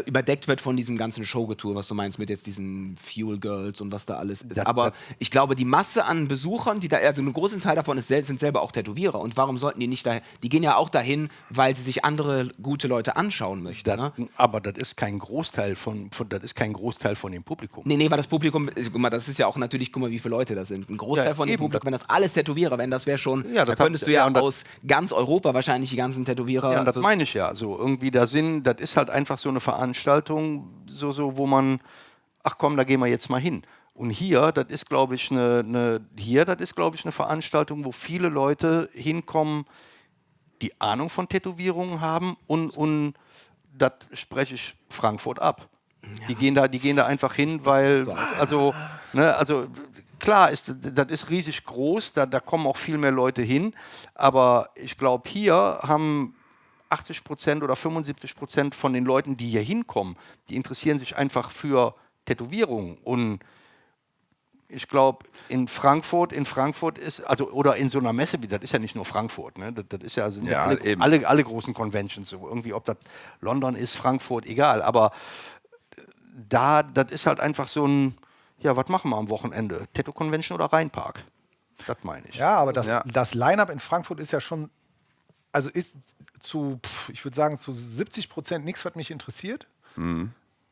überdeckt wird von diesem ganzen Showgetue, was du meinst mit jetzt diesen Fuel Girls und was da alles ist. Aber ich glaube, die Masse an Besuchern, die da, also einen großen Teil davon sind selber auch Tätowierer. Und warum sollten die nicht die gehen ja auch dahin, weil sie sich andere gute Leute anschauen möchten. Ne? Aber das ist kein Großteil von dem Publikum. Nee, weil das Publikum, guck mal, das ist ja auch natürlich, guck mal, wie viele Leute das sind. Ein Großteil von dem Publikum, wenn das alles Tätowierer wären, das wäre schon, da könntest du ja aus ganz Europa wahrscheinlich die ganzen Tätowierer. Ja, das meine ich ja. So irgendwie das ist halt einfach so eine Veranstaltung, so wo man, ach komm, da gehen wir jetzt mal hin. Und hier, das ist, glaube ich, eine Veranstaltung, wo viele Leute hinkommen, die Ahnung von Tätowierungen haben und das spreche ich Frankfurt ab. Ja. Die gehen da einfach hin, weil, klar, das ist riesig groß, da kommen auch viel mehr Leute hin, aber ich glaube, hier haben 80% oder 75% von den Leuten, die hier hinkommen, die interessieren sich einfach für Tätowierungen. Und ich glaube, in Frankfurt ist, also, oder in so einer Messe, das ist ja nicht nur Frankfurt, ne? Das ist ja, sind alle großen Conventions so. Irgendwie, ob das London ist, Frankfurt, egal. Aber das ist halt einfach so ein, ja, was machen wir am Wochenende? Tattoo-Convention oder Rheinpark? Das meine ich. Ja, aber das Line-Up in Frankfurt ist ja schon, also ist ich würde sagen, zu 70% nichts, was mich interessiert.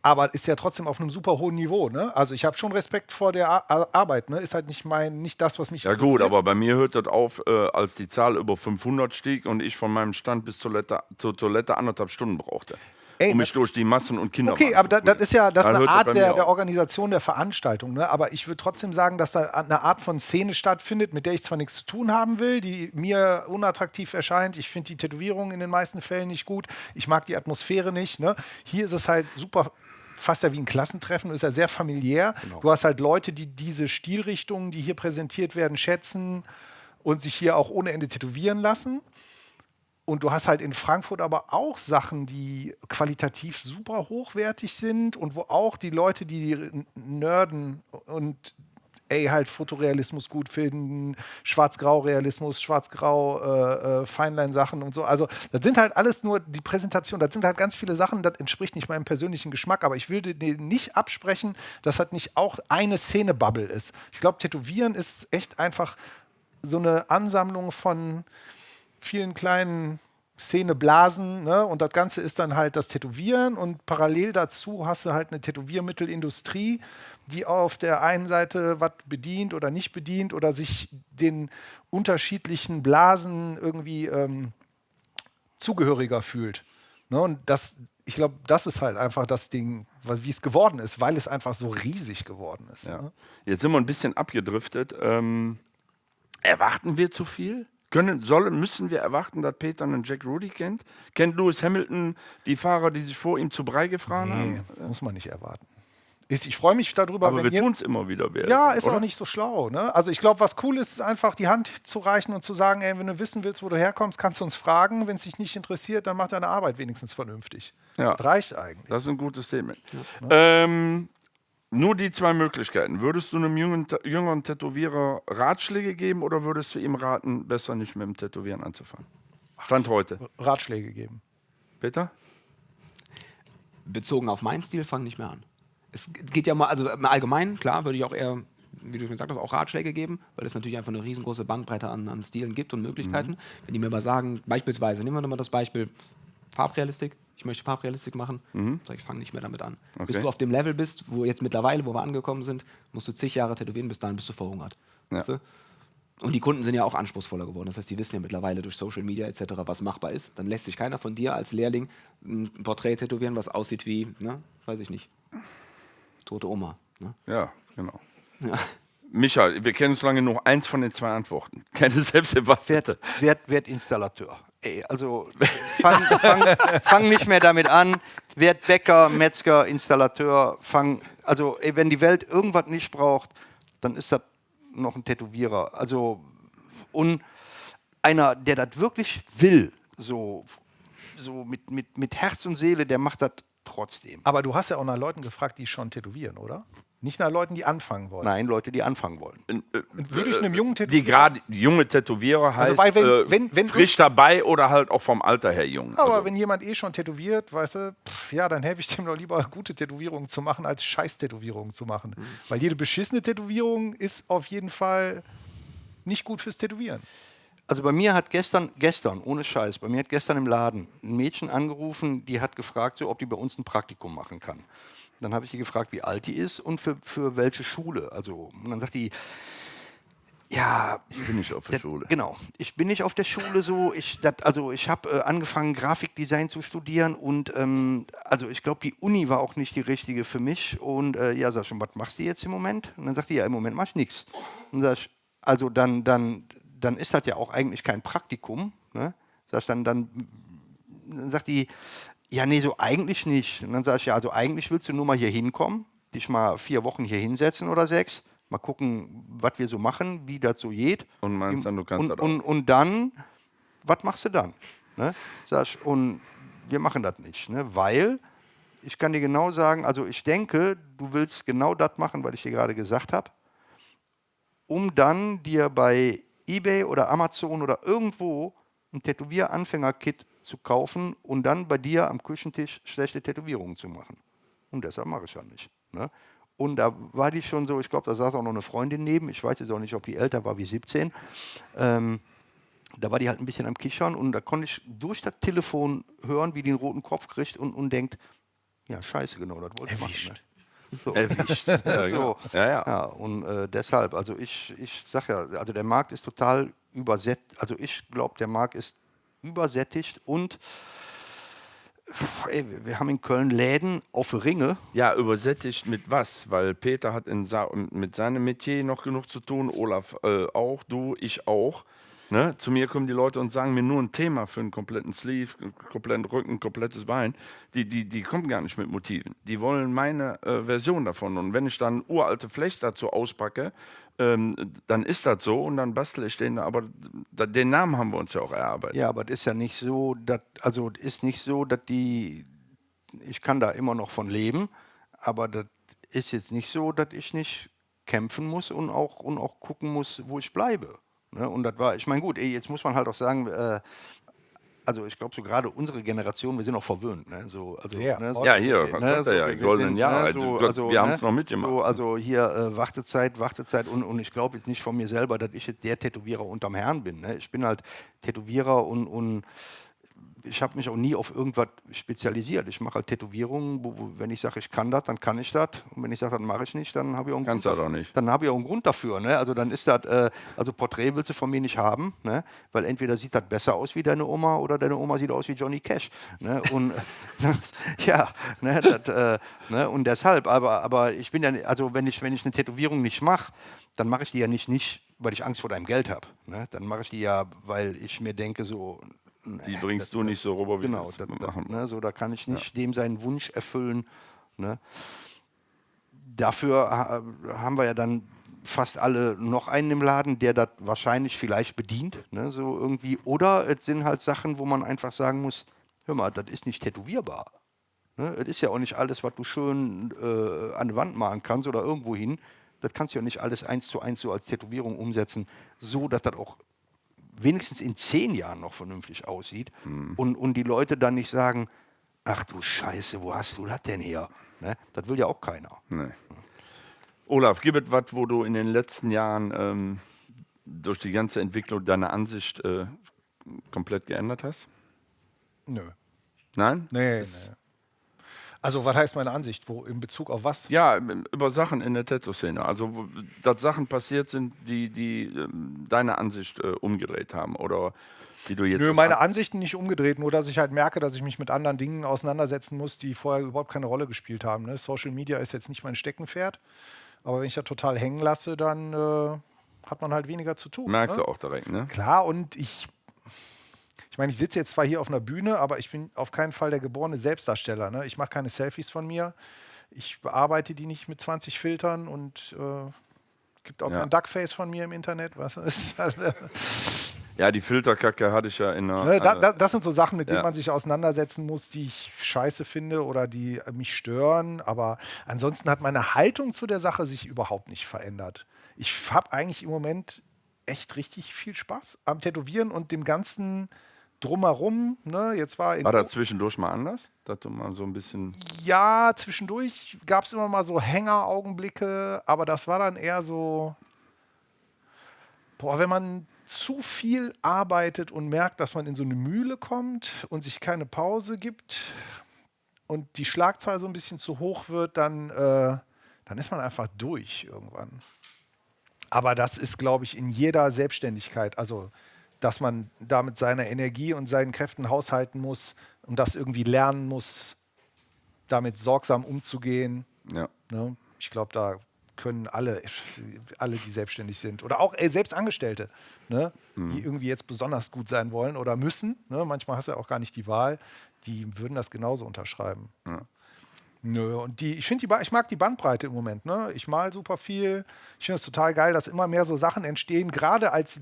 Aber ist ja trotzdem auf einem super hohen Niveau. Ne? Also ich habe schon Respekt vor der Arbeit. Ne? Ist halt nicht das, was mich interessiert. Ja gut, aber bei mir hört das auf, als die Zahl über 500 stieg und ich von meinem Stand bis zur Toilette 1,5 Stunden brauchte. Um mich durch die Massen und Kinder. Okay, aber das ist ja eine Art der Organisation der Veranstaltung. Ne? Aber ich würde trotzdem sagen, dass da eine Art von Szene stattfindet, mit der ich zwar nichts zu tun haben will, die mir unattraktiv erscheint. Ich finde die Tätowierung in den meisten Fällen nicht gut. Ich mag die Atmosphäre nicht. Ne? Hier ist es halt super, fast ja wie ein Klassentreffen, ist ja sehr familiär. Genau. Du hast halt Leute, die diese Stilrichtungen, die hier präsentiert werden, schätzen und sich hier auch ohne Ende tätowieren lassen. Und du hast halt in Frankfurt aber auch Sachen, die qualitativ super hochwertig sind und wo auch die Leute, die nerden und halt Fotorealismus gut finden, Schwarz-Grau-Realismus, Schwarz-Grau Feinlein-Sachen und so. Also das sind halt alles nur die Präsentation, das sind halt ganz viele Sachen, das entspricht nicht meinem persönlichen Geschmack, aber ich würde dir nicht absprechen, dass das nicht auch eine Szene-Bubble ist. Ich glaube, Tätowieren ist echt einfach so eine Ansammlung von vielen kleinen Szeneblasen, ne? Und das Ganze ist dann halt das Tätowieren und parallel dazu hast du halt eine Tätowiermittelindustrie, die auf der einen Seite was bedient oder nicht bedient oder sich den unterschiedlichen Blasen irgendwie zugehöriger fühlt. Ne? Und ich glaube, das ist halt einfach das Ding, wie es geworden ist, weil es einfach so riesig geworden ist. Ja. Ne? Jetzt sind wir ein bisschen abgedriftet. Erwarten wir zu viel? Müssen wir erwarten, dass Peter einen Jack Rudy kennt? Kennt Lewis Hamilton die Fahrer, die sich vor ihm zu Brei gefahren Nee, haben? muss man nicht erwarten. Ich freue mich darüber, Aber wenn wir ihr... tun es immer wieder. Ja, ist oder? auch nicht so schlau. Ne? Also ich glaube, was cool ist, ist einfach die Hand zu reichen und zu sagen, ey, wenn du wissen willst, wo du herkommst, kannst du uns fragen. Wenn es dich nicht interessiert, dann mach deine Arbeit wenigstens vernünftig. Ja. Das reicht eigentlich. Das ist ein gutes Statement. Nur die zwei Möglichkeiten. Würdest du einem jüngeren Tätowierer Ratschläge geben oder würdest du ihm raten, besser nicht mit dem Tätowieren anzufangen? Stand heute. Ratschläge geben. Peter? Bezogen auf meinen Stil, fang nicht mehr an. Es geht ja mal, also im Allgemeinen, klar, würde ich auch eher, wie du schon gesagt hast, auch Ratschläge geben, weil es natürlich einfach eine riesengroße Bandbreite an Stilen gibt und Möglichkeiten. Wenn die mir mal sagen, beispielsweise, nehmen wir nochmal das Beispiel Farbrealistik, ich möchte Farbrealistik machen, sag ich, fange nicht mehr damit an. Okay. Bis du auf dem Level bist, wo jetzt mittlerweile, wo wir angekommen sind, musst du zig Jahre tätowieren, bis dahin bist du verhungert. Ja. Weißt du? Und die Kunden sind ja auch anspruchsvoller geworden. Das heißt, die wissen ja mittlerweile durch Social Media etc., was machbar ist. Dann lässt sich keiner von dir als Lehrling ein Porträt tätowieren, was aussieht wie, ne, weiß ich nicht, tote Oma. Ne? Ja, genau. Ja. Micha, wir kennen uns lange genug. Eins von den zwei Antworten. Keine Selbsterwartete. Werd Installateur. Ey, also fang nicht mehr damit an. Werd Bäcker, Metzger, Installateur. Also wenn die Welt irgendwas nicht braucht, dann ist das noch ein Tätowierer. Also und einer, der das wirklich will, so mit Herz und Seele, der macht das trotzdem. Aber du hast ja auch nach Leuten gefragt, die schon tätowieren, oder? Nicht nach Leuten, die anfangen wollen. Nein, Leute, die anfangen wollen. Würde ich einem jungen Die Tätowierer... gerade junge Tätowierer heißt weil wenn frisch dabei oder halt auch vom Alter her jung. Aber Also, wenn jemand schon tätowiert, weißt du, ja, dann helfe ich dem doch lieber, gute Tätowierungen zu machen, als Scheiß-Tätowierungen zu machen. Weil jede beschissene Tätowierung ist auf jeden Fall nicht gut fürs Tätowieren. Also bei mir hat gestern, ohne Scheiß, bei mir hat gestern im Laden ein Mädchen angerufen, die hat gefragt, so, ob die bei uns ein Praktikum machen kann. Dann habe ich sie gefragt, wie alt die ist und für welche Schule. Also, und dann sagt die, ja, ich bin nicht auf der Schule. Genau, ich bin nicht auf der Schule so. Ich habe angefangen, Grafikdesign zu studieren und also ich glaube, die Uni war auch nicht die richtige für mich. Und ja, sag ich schon, was machst du jetzt im Moment? Und dann sagt die, ja, im Moment mach ich nichts. Und sag ich, also dann ist das ja auch eigentlich kein Praktikum. Ne? Sag ich, dann sagt die, ja, nee, so eigentlich nicht. Und dann sage ich, ja, also eigentlich willst du nur mal hier hinkommen, dich mal 4 Wochen hier hinsetzen oder 6, mal gucken, was wir so machen, wie das so geht. Und meinst dann, du kannst das auch? Und dann, was machst du dann? Ne? Sag ich, und wir machen das nicht, ne? Weil, ich kann dir genau sagen, also ich denke, du willst genau das machen, was ich dir gerade gesagt habe, um dann dir bei eBay oder Amazon oder irgendwo ein Tätowier-Anfänger-Kit zu kaufen und dann bei dir am Küchentisch schlechte Tätowierungen zu machen. Und deshalb mache ich das nicht. Ne? Und da war die schon so, ich glaube, da saß auch noch eine Freundin neben, ich weiß jetzt auch nicht, ob die älter war wie 17. Da war die halt ein bisschen am Kichern und da konnte ich durch das Telefon hören, wie die einen roten Kopf kriegt und denkt, ja, scheiße, genau, das wollte ich machen. Ne? So. Erwischt. Ja, genau. Ja, und deshalb, also ich sag ja, also der Markt ist total übersättigt, also ich glaube, der Markt ist übersättigt und ey, wir haben in Köln Läden auf Ringe. Ja, übersättigt mit was? Weil Peter hat mit seinem Metier noch genug zu tun, Olaf auch, du, ich auch. Ne? Zu mir kommen die Leute und sagen mir nur ein Thema für einen kompletten Sleeve, einen kompletten Rücken, ein komplettes Bein. Die kommen gar nicht mit Motiven. Die wollen meine Version davon. Und wenn ich dann uralte Flechts dazu auspacke, dann ist das so und dann bastel ich den. Aber den Namen haben wir uns ja auch erarbeitet. Ja, aber das ist ja nicht so, dass ich kann da immer noch von leben, aber das ist jetzt nicht so, dass ich nicht kämpfen muss und auch gucken muss, wo ich bleibe. Ne? Und das war, ich meine, gut, jetzt muss man halt auch sagen, also ich glaube, so gerade unsere Generation, wir sind auch verwöhnt. Ne? So, also, Sehr. ne? So, Ja, hier, ne? kommt er ja, wir goldenen sind, Jahre. ne? So, Gott, wir haben es noch mitgemacht. So, also hier Wartezeit und ich glaube jetzt nicht von mir selber, dass ich jetzt der Tätowierer unterm Herrn bin. Ne? Ich bin halt Tätowierer und ich habe mich auch nie auf irgendwas spezialisiert. Ich mache halt Tätowierungen, wenn ich sage, ich kann das, dann kann ich das. Und wenn ich sage, das mache ich nicht, dann habe ich auch einen Kannst Grund du dafür. doch nicht. Dann habe ich auch einen Grund dafür. Ne? Also dann ist das, also Porträt willst du von mir nicht haben, ne? Weil entweder sieht das besser aus wie deine Oma oder deine Oma sieht aus wie Johnny Cash. Ne? Und ja, ne, ne? Und deshalb, aber ich bin ja, also wenn ich eine Tätowierung nicht mache, dann mache ich die ja nicht, weil ich Angst vor deinem Geld habe. Ne? Dann mache ich die ja, weil ich mir denke, so. Die bringst du nicht so rüber, wie Genau, wir das machen. ne, so, da kann ich nicht dem seinen Wunsch erfüllen. Ne. Dafür haben wir ja dann fast alle noch einen im Laden, der das wahrscheinlich vielleicht bedient. Ne, so irgendwie. Oder es sind halt Sachen, wo man einfach sagen muss, hör mal, das ist nicht tätowierbar. Ne, es ist ja auch nicht alles, was du schön an die Wand malen kannst oder irgendwo hin. Das kannst du ja nicht alles 1:1 so als Tätowierung umsetzen, so dass das auch wenigstens in 10 Jahren noch vernünftig aussieht und die Leute dann nicht sagen, ach du Scheiße, wo hast du das denn her? Ne? Das will ja auch keiner. Nee. Olaf, gibt es was, wo du in den letzten Jahren durch die ganze Entwicklung deine Ansicht komplett geändert hast? Nö. Nein? Nee. Also, was heißt meine Ansicht? Wo, in Bezug auf was? Ja, über Sachen in der Tattoo-Szene. Also, dass Sachen passiert sind, die deine Ansicht umgedreht haben oder die du jetzt. Nö, meine Ansichten nicht umgedreht, nur dass ich halt merke, dass ich mich mit anderen Dingen auseinandersetzen muss, die vorher überhaupt keine Rolle gespielt haben. Ne? Social Media ist jetzt nicht mein Steckenpferd, aber wenn ich das total hängen lasse, dann hat man halt weniger zu tun. Merkst Ne? du auch direkt, ne? Klar, und ich meine, ich sitze jetzt zwar hier auf einer Bühne, aber ich bin auf keinen Fall der geborene Selbstdarsteller. Ne? Ich mache keine Selfies von mir. Ich bearbeite die nicht mit 20 Filtern und gibt auch kein Duckface von mir im Internet. Was ist Ja, die Filterkacke hatte ich ja in einer. Ne, das sind so Sachen, mit denen man sich auseinandersetzen muss, die ich scheiße finde oder die mich stören. Aber ansonsten hat meine Haltung zu der Sache sich überhaupt nicht verändert. Ich habe eigentlich im Moment echt richtig viel Spaß am Tätowieren und dem ganzen Drumherum. Ne? Jetzt war das zwischendurch mal anders? Dass du mal so ein bisschen. ja, zwischendurch gab es immer mal so Hängeraugenblicke, aber das war dann eher so, boah, wenn man zu viel arbeitet und merkt, dass man in so eine Mühle kommt und sich keine Pause gibt und die Schlagzahl so ein bisschen zu hoch wird, dann ist man einfach durch irgendwann. Aber das ist, glaube ich, in jeder Selbstständigkeit, also dass man da mit seiner Energie und seinen Kräften haushalten muss und das irgendwie lernen muss, damit sorgsam umzugehen. Ja. Ne? Ich glaube, da können alle, die selbstständig sind oder auch selbst Angestellte, ne? Die irgendwie jetzt besonders gut sein wollen oder müssen. Ne? Manchmal hast du ja auch gar nicht die Wahl. Die würden das genauso unterschreiben. Ja. Nö, und ich mag die Bandbreite im Moment. Ne? Ich mal super viel. Ich finde es total geil, dass immer mehr so Sachen entstehen, gerade als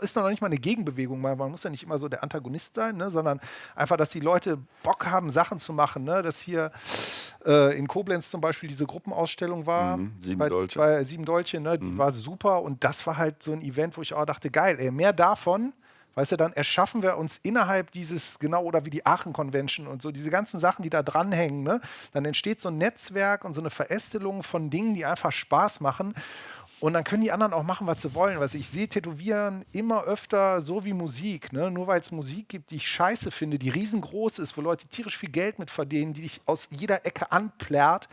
ist noch nicht mal eine Gegenbewegung, man muss ja nicht immer so der Antagonist sein, ne? Sondern einfach, dass die Leute Bock haben, Sachen zu machen. Ne? Dass hier in Koblenz zum Beispiel diese Gruppenausstellung war, bei Sieben Dolche, ne? Die war super und das war halt so ein Event, wo ich auch dachte, geil, ey, mehr davon. Weißt du, dann erschaffen wir uns innerhalb dieses, genau, oder wie die Aachen Convention und so, diese ganzen Sachen, die da dranhängen, ne? Dann entsteht so ein Netzwerk und so eine Verästelung von Dingen, die einfach Spaß machen. Und dann können die anderen auch machen, was sie wollen. Weißt du, ich sehe Tätowieren immer öfter so wie Musik. Ne? Nur weil es Musik gibt, die ich scheiße finde, die riesengroß ist, wo Leute tierisch viel Geld mit verdienen, die dich aus jeder Ecke anplärrt,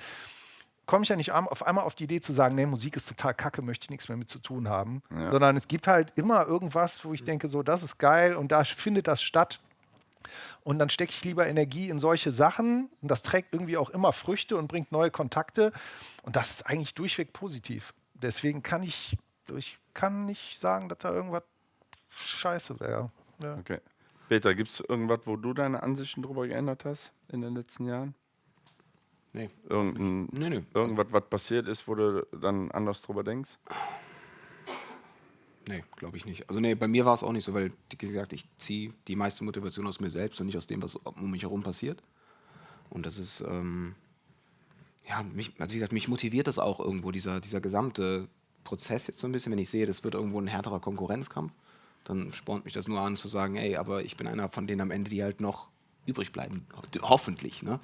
komme ich ja nicht auf einmal auf die Idee zu sagen, nee, Musik ist total kacke, möchte ich nichts mehr mit zu tun haben. Ja. Sondern es gibt halt immer irgendwas, wo ich denke, so, das ist geil und da findet das statt. Und dann stecke ich lieber Energie in solche Sachen und das trägt irgendwie auch immer Früchte und bringt neue Kontakte. Und das ist eigentlich durchweg positiv. Deswegen kann ich nicht sagen, dass da irgendwas scheiße wäre. Ja. Okay. Peter, gibt es irgendwas, wo du deine Ansichten drüber geändert hast in den letzten Jahren? Nee. Irgendwas, was passiert ist, wo du dann anders drüber denkst? Nee, glaube ich nicht. Also nee, bei mir war es auch nicht so, weil, wie gesagt, ich ziehe die meiste Motivation aus mir selbst und nicht aus dem, was um mich herum passiert. Und das ist, ja, also wie gesagt, mich motiviert das auch irgendwo, dieser gesamte Prozess jetzt so ein bisschen, wenn ich sehe, das wird irgendwo ein härterer Konkurrenzkampf, dann spornt mich das nur an zu sagen, ey, aber ich bin einer von denen am Ende, die halt noch übrig bleiben, hoffentlich. Ne?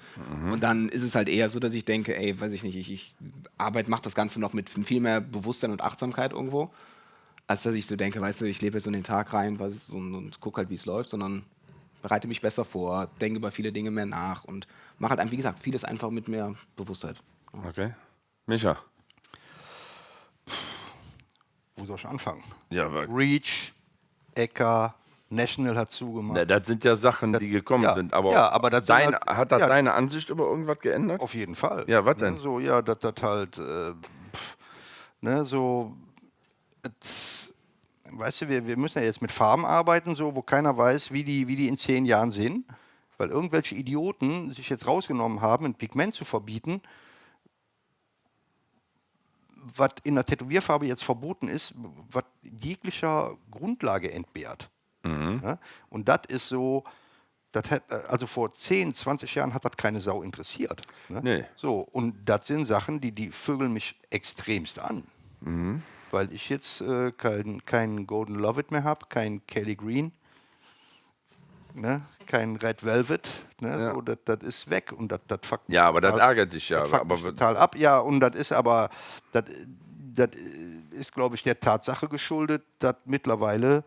Und dann ist es halt eher so, dass ich denke, ey, weiß ich nicht, ich mache das Ganze noch mit viel mehr Bewusstsein und Achtsamkeit irgendwo, als dass ich so denke, weißt du, ich lebe jetzt so in den Tag rein und gucke halt, wie es läuft, sondern bereite mich besser vor, denke über viele Dinge mehr nach und mache halt, wie gesagt, vieles einfach mit mehr Bewusstheit. Okay. Micha. Wo soll ich anfangen? Ja, aber Reach, Ecker, National hat zugemacht. na, das sind ja Sachen, die gekommen ja, sind. Aber, ja, aber das sind halt- hat das ja. deine Ansicht über irgendwas geändert? Auf jeden Fall. Ja, was denn? Ne, so, ja, das halt, ne, so, weißt du, wir müssen ja jetzt mit Farben arbeiten, so, wo keiner weiß, wie die in 10 Jahren sind, weil irgendwelche Idioten sich jetzt rausgenommen haben, ein Pigment zu verbieten, was in der Tätowierfarbe jetzt verboten ist, was jeglicher Grundlage entbehrt. Ja? Und das ist so, also vor 10, 20 Jahren hat das keine Sau interessiert. Ne? Nee. So, und das sind Sachen, die vögeln mich extremst an. Weil ich jetzt kein Golden Lovett mehr habe, kein Kelly Green, ne? Kein Red Velvet. Ne? Ja. So, das ist weg und das fuckt mich Ja, aber das total- ärgert dich ja. das fuckt Aber mich total ab. Ja, und das ist aber, das ist, glaube ich, der Tatsache geschuldet, dass mittlerweile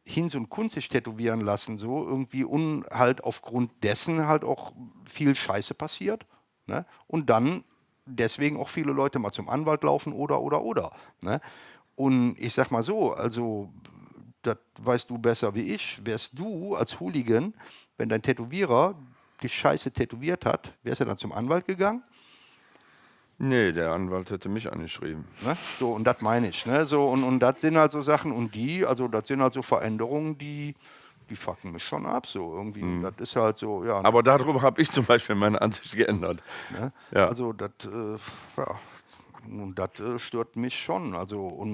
Hinz und Kunst sich tätowieren lassen, so irgendwie und halt aufgrund dessen halt auch viel Scheiße passiert. Ne? Und dann deswegen auch viele Leute mal zum Anwalt laufen oder. Ne? Und ich sag mal so, also das weißt du besser wie ich, wärst du als Hooligan, wenn dein Tätowierer die Scheiße tätowiert hat, wärst du dann zum Anwalt gegangen? nee, der Anwalt hätte mich angeschrieben. Ne? So, und das meine ich. Ne? So, und das sind halt so Sachen, also das sind halt so Veränderungen, die fucken mich schon ab. So irgendwie. Das ist halt so, ja. Aber darüber habe ich zum Beispiel meine Ansicht geändert. Ne? Ja. Also das, ja. Und das stört mich schon. Also,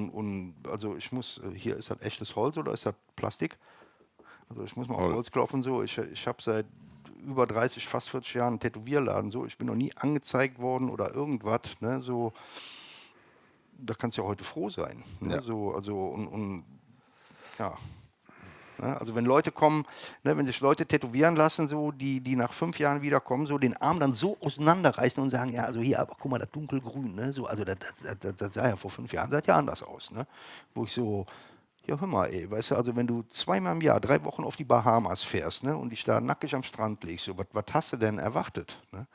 also ich muss, hier ist das echtes Holz oder ist das Plastik? Also ich muss mal auf Holz klopfen. So. Ich habe seit über 30, fast 40 Jahren einen Tätowierladen. So. Ich bin noch nie angezeigt worden oder irgendwas. Ne? So, da kannst du ja heute froh sein. Ne? Ja. So, also ja. Ne? Also wenn Leute kommen, ne, wenn sich Leute tätowieren lassen, so, die nach 5 Jahren wieder kommen, so den Arm dann so auseinanderreißen und sagen, ja, also hier, aber guck mal, das dunkelgrün, ne? So, also das sah ja vor 5 Jahren, sah ja anders aus. Ne? Wo ich so, ja, hör mal, ey, weißt du, also wenn du 2-mal im Jahr 3 Wochen auf die Bahamas fährst, ne, und dich da nackig am Strand legst, so, was hast du denn erwartet? Ne?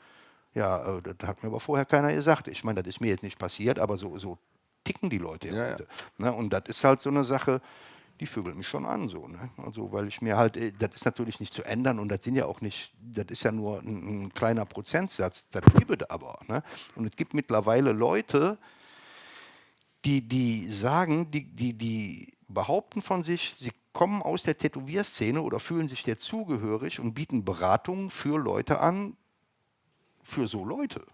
Ja, das hat mir aber vorher keiner gesagt. Ich meine, das ist mir jetzt nicht passiert, aber so ticken die Leute Ja, heute. Ne? Und das ist halt so eine Sache, die vögelt mich schon an, so, ne? Also, weil ich mir halt, das ist natürlich nicht zu ändern und das sind ja auch nicht, das ist ja nur ein kleiner Prozentsatz, das gibt es aber. Ne? Und es gibt mittlerweile Leute, die sagen, die behaupten von sich, sie kommen aus der Tätowierszene oder fühlen sich der zugehörig und bieten Beratungen für Leute an, für so Leute.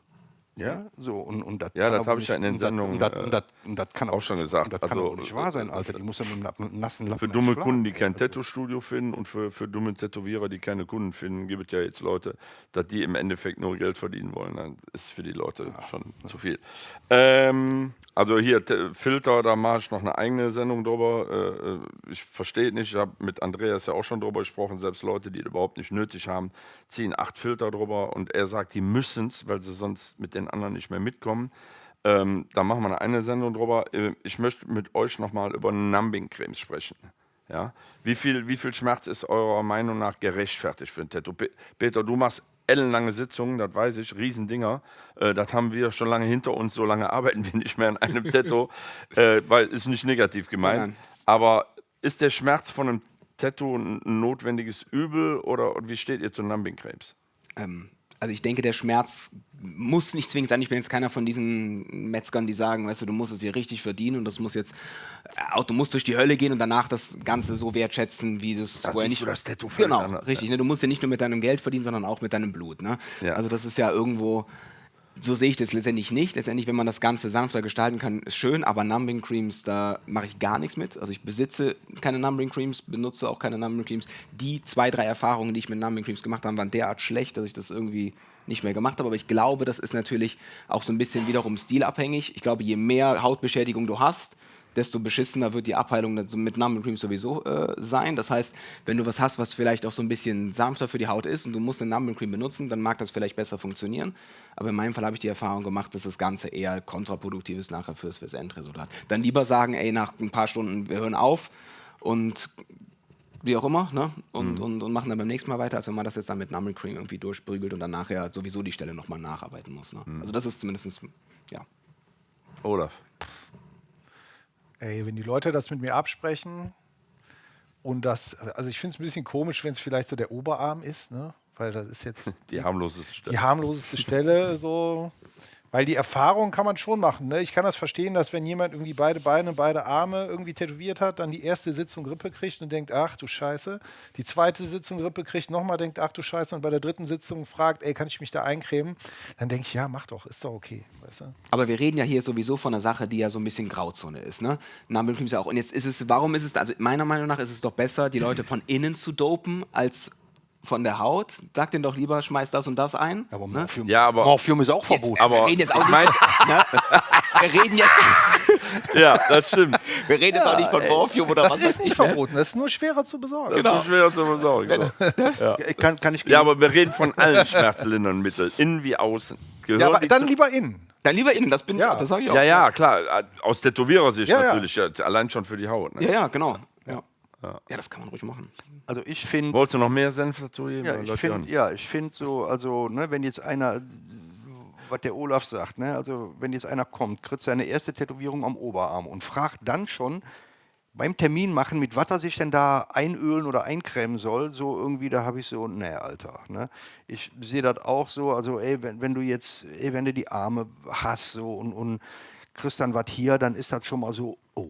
Ja. So, und das Ja, kann das aber habe ich nicht- ja in den und das- Sendungen, und das kann auch schon gesagt. Und das kann Also, aber nicht wahr sein, Alter. Die muss ja mit einem nassen Lappen Für dumme erschlagen, Kunden, die ey. kein Tattoo-Studio finden und für dumme Tätowierer, die keine Kunden finden, gibt es ja jetzt Leute, dass die im Endeffekt nur Geld verdienen wollen. Dann ist für die Leute schon zu viel. Also hier, Filter, da mache ich noch eine eigene Sendung drüber. Ich verstehe nicht, ich habe mit Andreas ja auch schon drüber gesprochen, selbst Leute, die das überhaupt nicht nötig haben, ziehen 8 Filter drüber und er sagt, die müssen es, weil sie sonst mit den anderen nicht mehr mitkommen. Da machen wir eine Sendung drüber. Ich möchte mit euch nochmal über Numbing-Cremes sprechen. Ja? Wie viel Schmerz ist eurer Meinung nach gerechtfertigt für ein Tattoo? Peter, du machst ellenlange Sitzungen, das weiß ich, Riesendinger. Das haben wir schon lange hinter uns, so lange arbeiten wir nicht mehr an einem Tattoo, weil ist nicht negativ gemeint. Nein. Aber ist der Schmerz von einem Tattoo ein notwendiges Übel oder wie steht ihr zu Numbing-Cremes? Also ich denke, der Schmerz muss nicht zwingend sein. Ich bin jetzt keiner von diesen Metzgern, die sagen, weißt du, du musst es dir richtig verdienen und das muss jetzt, du musst durch die Hölle gehen und danach das Ganze so wertschätzen, wie du es vorher siehst nicht. du das Tattoo Genau, völlig anders, richtig. Ne? Du musst ja nicht nur mit deinem Geld verdienen, sondern auch mit deinem Blut. Ne? Ja. Also das ist ja irgendwo, so sehe ich das letztendlich nicht. Letztendlich, wenn man das Ganze sanfter gestalten kann, ist schön, aber Numbing Creams, da mache ich gar nichts mit. Also ich besitze keine Numbing Creams, benutze auch keine Numbing Creams. Die 2, 3 Erfahrungen, die ich mit Numbing Creams gemacht habe, waren derart schlecht, dass ich das irgendwie nicht mehr gemacht habe. Aber ich glaube, das ist natürlich auch so ein bisschen wiederum stilabhängig. Ich glaube, je mehr Hautbeschädigung du hast, desto beschissener wird die Abheilung mit Numbing Cream sowieso sein. Das heißt, wenn du was hast, was vielleicht auch so ein bisschen sanfter für die Haut ist und du musst eine Numbing Cream benutzen, dann mag das vielleicht besser funktionieren. Aber in meinem Fall habe ich die Erfahrung gemacht, dass das Ganze eher kontraproduktiv ist nachher fürs Endresultat. Dann lieber sagen, ey, nach ein paar Stunden, wir hören auf und wie auch immer, ne? und machen dann beim nächsten Mal weiter, als wenn man das jetzt dann mit Numbing Cream irgendwie durchprügelt und dann nachher sowieso die Stelle nochmal nacharbeiten muss. Ne? Also das ist zumindest, ja. Olaf. Ey, wenn die Leute das mit mir absprechen und das, also ich finde es ein bisschen komisch, wenn es vielleicht so der Oberarm ist, ne? Weil das ist jetzt Die harmloseste Stelle. die harmloseste Stelle, so. Weil die Erfahrung kann man schon machen. Ne? Ich kann das verstehen, dass wenn jemand irgendwie beide Beine, beide Arme irgendwie tätowiert hat, dann die erste Sitzung Grippe kriegt und denkt, ach du Scheiße. Die zweite Sitzung Grippe kriegt, nochmal denkt, ach du Scheiße. Und bei der dritten Sitzung fragt, ey, kann ich mich da eincremen? Dann denke ich, ja, mach doch, ist doch okay. Weißt du? Aber wir reden ja hier sowieso von einer Sache, die ja so ein bisschen Grauzone ist. Ne? Numbing Cream ist ja auch. Und jetzt ist es, warum ist es, also meiner Meinung nach ist es doch besser, die Leute von innen zu dopen, als von der Haut. Sag denen doch lieber, schmeiß das und das ein. Aber ne? Morphium ist auch verboten. Wir reden jetzt auch nicht, ne? Wir reden jetzt, Ja, das stimmt. wir reden jetzt auch nicht von Morphium oder Das was. ist nicht verboten, das ist nur schwerer zu besorgen. Das ist schwer zu besorgen. Genau. Kann ich Ja, aber wir reden von allen schmerzlindernden Mitteln, innen wie außen. Gehören Ja, aber die dann zu- lieber innen. Dann lieber innen, das bin Ja. das sag ich auch. Ja, ja, klar. Aus Tätowierersicht Ja, ja. natürlich. Ja, allein schon für die Haut. Ne? Ja, ja, genau. Ja, das kann man ruhig machen. Also ich finde, Wolltest du noch mehr Senf dazu geben? ja, Oder ich läuft ja finde, nicht? ja, ich finde so, also ne, wenn jetzt einer, was der Olaf sagt, ne, also wenn jetzt einer kommt, kriegt seine erste Tätowierung am Oberarm und fragt dann schon beim Termin machen, mit was er sich denn da einölen oder eincremen soll, so irgendwie, da habe ich so, ne, Alter, ne. Ich sehe das auch so, also ey, wenn du jetzt, ey, wenn du die Arme hast so und kriegst dann was hier, dann ist das schon mal so, oh.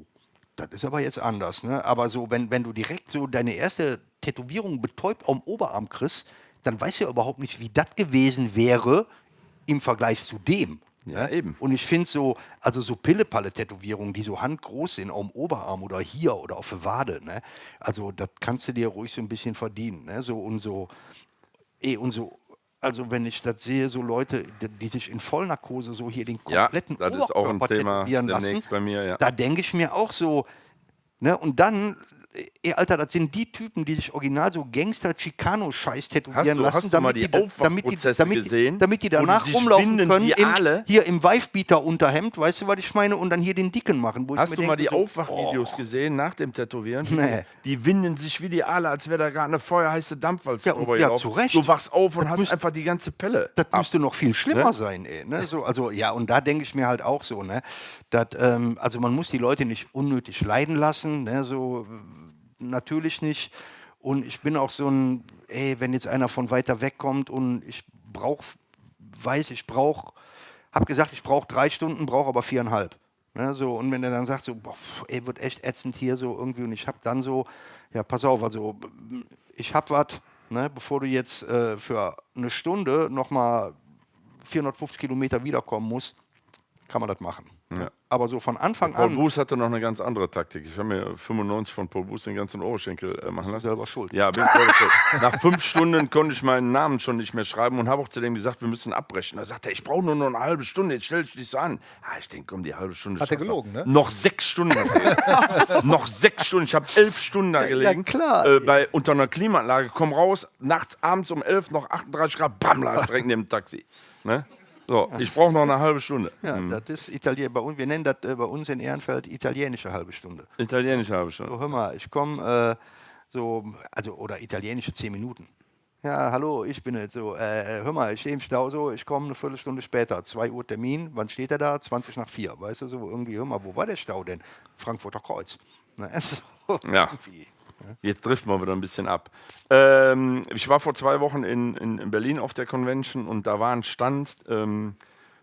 Das ist aber jetzt anders, ne? Aber so, wenn du direkt so deine erste Tätowierung betäubt am Oberarm kriegst, dann weißt du ja überhaupt nicht, wie das gewesen wäre im Vergleich zu dem. Ja, ne? eben. Und ich finde so, also so Pille-Palle-Tätowierungen, die so handgroß sind, am Oberarm oder hier oder auf der Wade, ne? Also das kannst du dir ruhig so ein bisschen verdienen, ne? So und so, also wenn ich das sehe, so Leute, die sich in Vollnarkose so hier den Ja, kompletten das ist auch ein Oberkörper Thema tätowieren lassen, demnächst bei mir, ja. da denke ich mir auch so, ne, und dann, Alter, das sind die Typen, die sich original so Gangster-Chicano-Scheiß tätowieren lassen, hast du mal die Aufwachprozesse gesehen, damit die wo danach die sich rumlaufen winden können, wie Aale? hier im Wife-Beater-Unterhemd, weißt du, was ich meine, und dann hier den Dicken machen. Wo ich Hast mir du mal die denke, so, Aufwachvideos gesehen nach dem Tätowieren? Nee. Die winden sich wie die Aale, als wäre da gerade eine feuerheiße Dampfwalze Ja, und- drüber ja, gelaufen. zu Recht. Du wachst auf und Das hast müsst- einfach die ganze Pelle. Das ab. müsste noch viel schlimmer Ne? sein, ey. Ne? So, also, ja, und da denke ich mir halt auch so, ne? Also man muss die Leute nicht unnötig leiden lassen, ne? So natürlich nicht. Und ich bin auch so ein, ey, wenn jetzt einer von weiter weg kommt und ich habe gesagt, ich brauche 3 Stunden, brauche aber 4,5. Ne, so, und wenn er dann sagt, so, boah, ey, wird echt ätzend hier so irgendwie, und ich habe dann so, ja, pass auf, also ich habe was, ne, bevor du jetzt für eine Stunde nochmal 450 Kilometer wiederkommen musst, kann man das machen. Ja. Aber so von Anfang Paul an, Buß hatte noch eine ganz andere Taktik. Ich habe mir 95 von Paul Buß den ganzen Oberschenkel machen lassen. selber schuld. Ja, bin selber schuld. Nach 5 Stunden konnte ich meinen Namen schon nicht mehr schreiben und habe auch zu dem gesagt, wir müssen abbrechen. Da sagte er, ich brauche nur noch eine halbe Stunde, jetzt stell dich nicht so an. Ich denke, komm, die halbe Stunde. Hat er schaffst du. gelogen, ne? Noch 6 Stunden. Noch 6 Stunden. Ich habe 11 Stunden da gelegen. klar. Unter einer Klimaanlage. Komm raus, nachts, abends um 11 noch 38 Grad, bam, lag direkt neben dem Taxi. Ne? So, ich brauche noch eine halbe Stunde. Ja, das ist Italien. Wir nennen das bei uns in Ehrenfeld italienische halbe Stunde. Italienische halbe Stunde. So, hör mal, ich komme oder italienische 10 Minuten. Ja, hallo, ich bin es. So, hör mal, ich stehe im Stau so, ich komme eine Viertelstunde später. 2 Uhr Termin, wann steht er da? 20 nach 4. Weißt du, so irgendwie, hör mal, wo war der Stau denn? Frankfurter Kreuz. Ne, so, Ja. irgendwie. Jetzt driften wir wieder ein bisschen ab. Ich war vor 2 Wochen in Berlin auf der Convention und da war ein Stand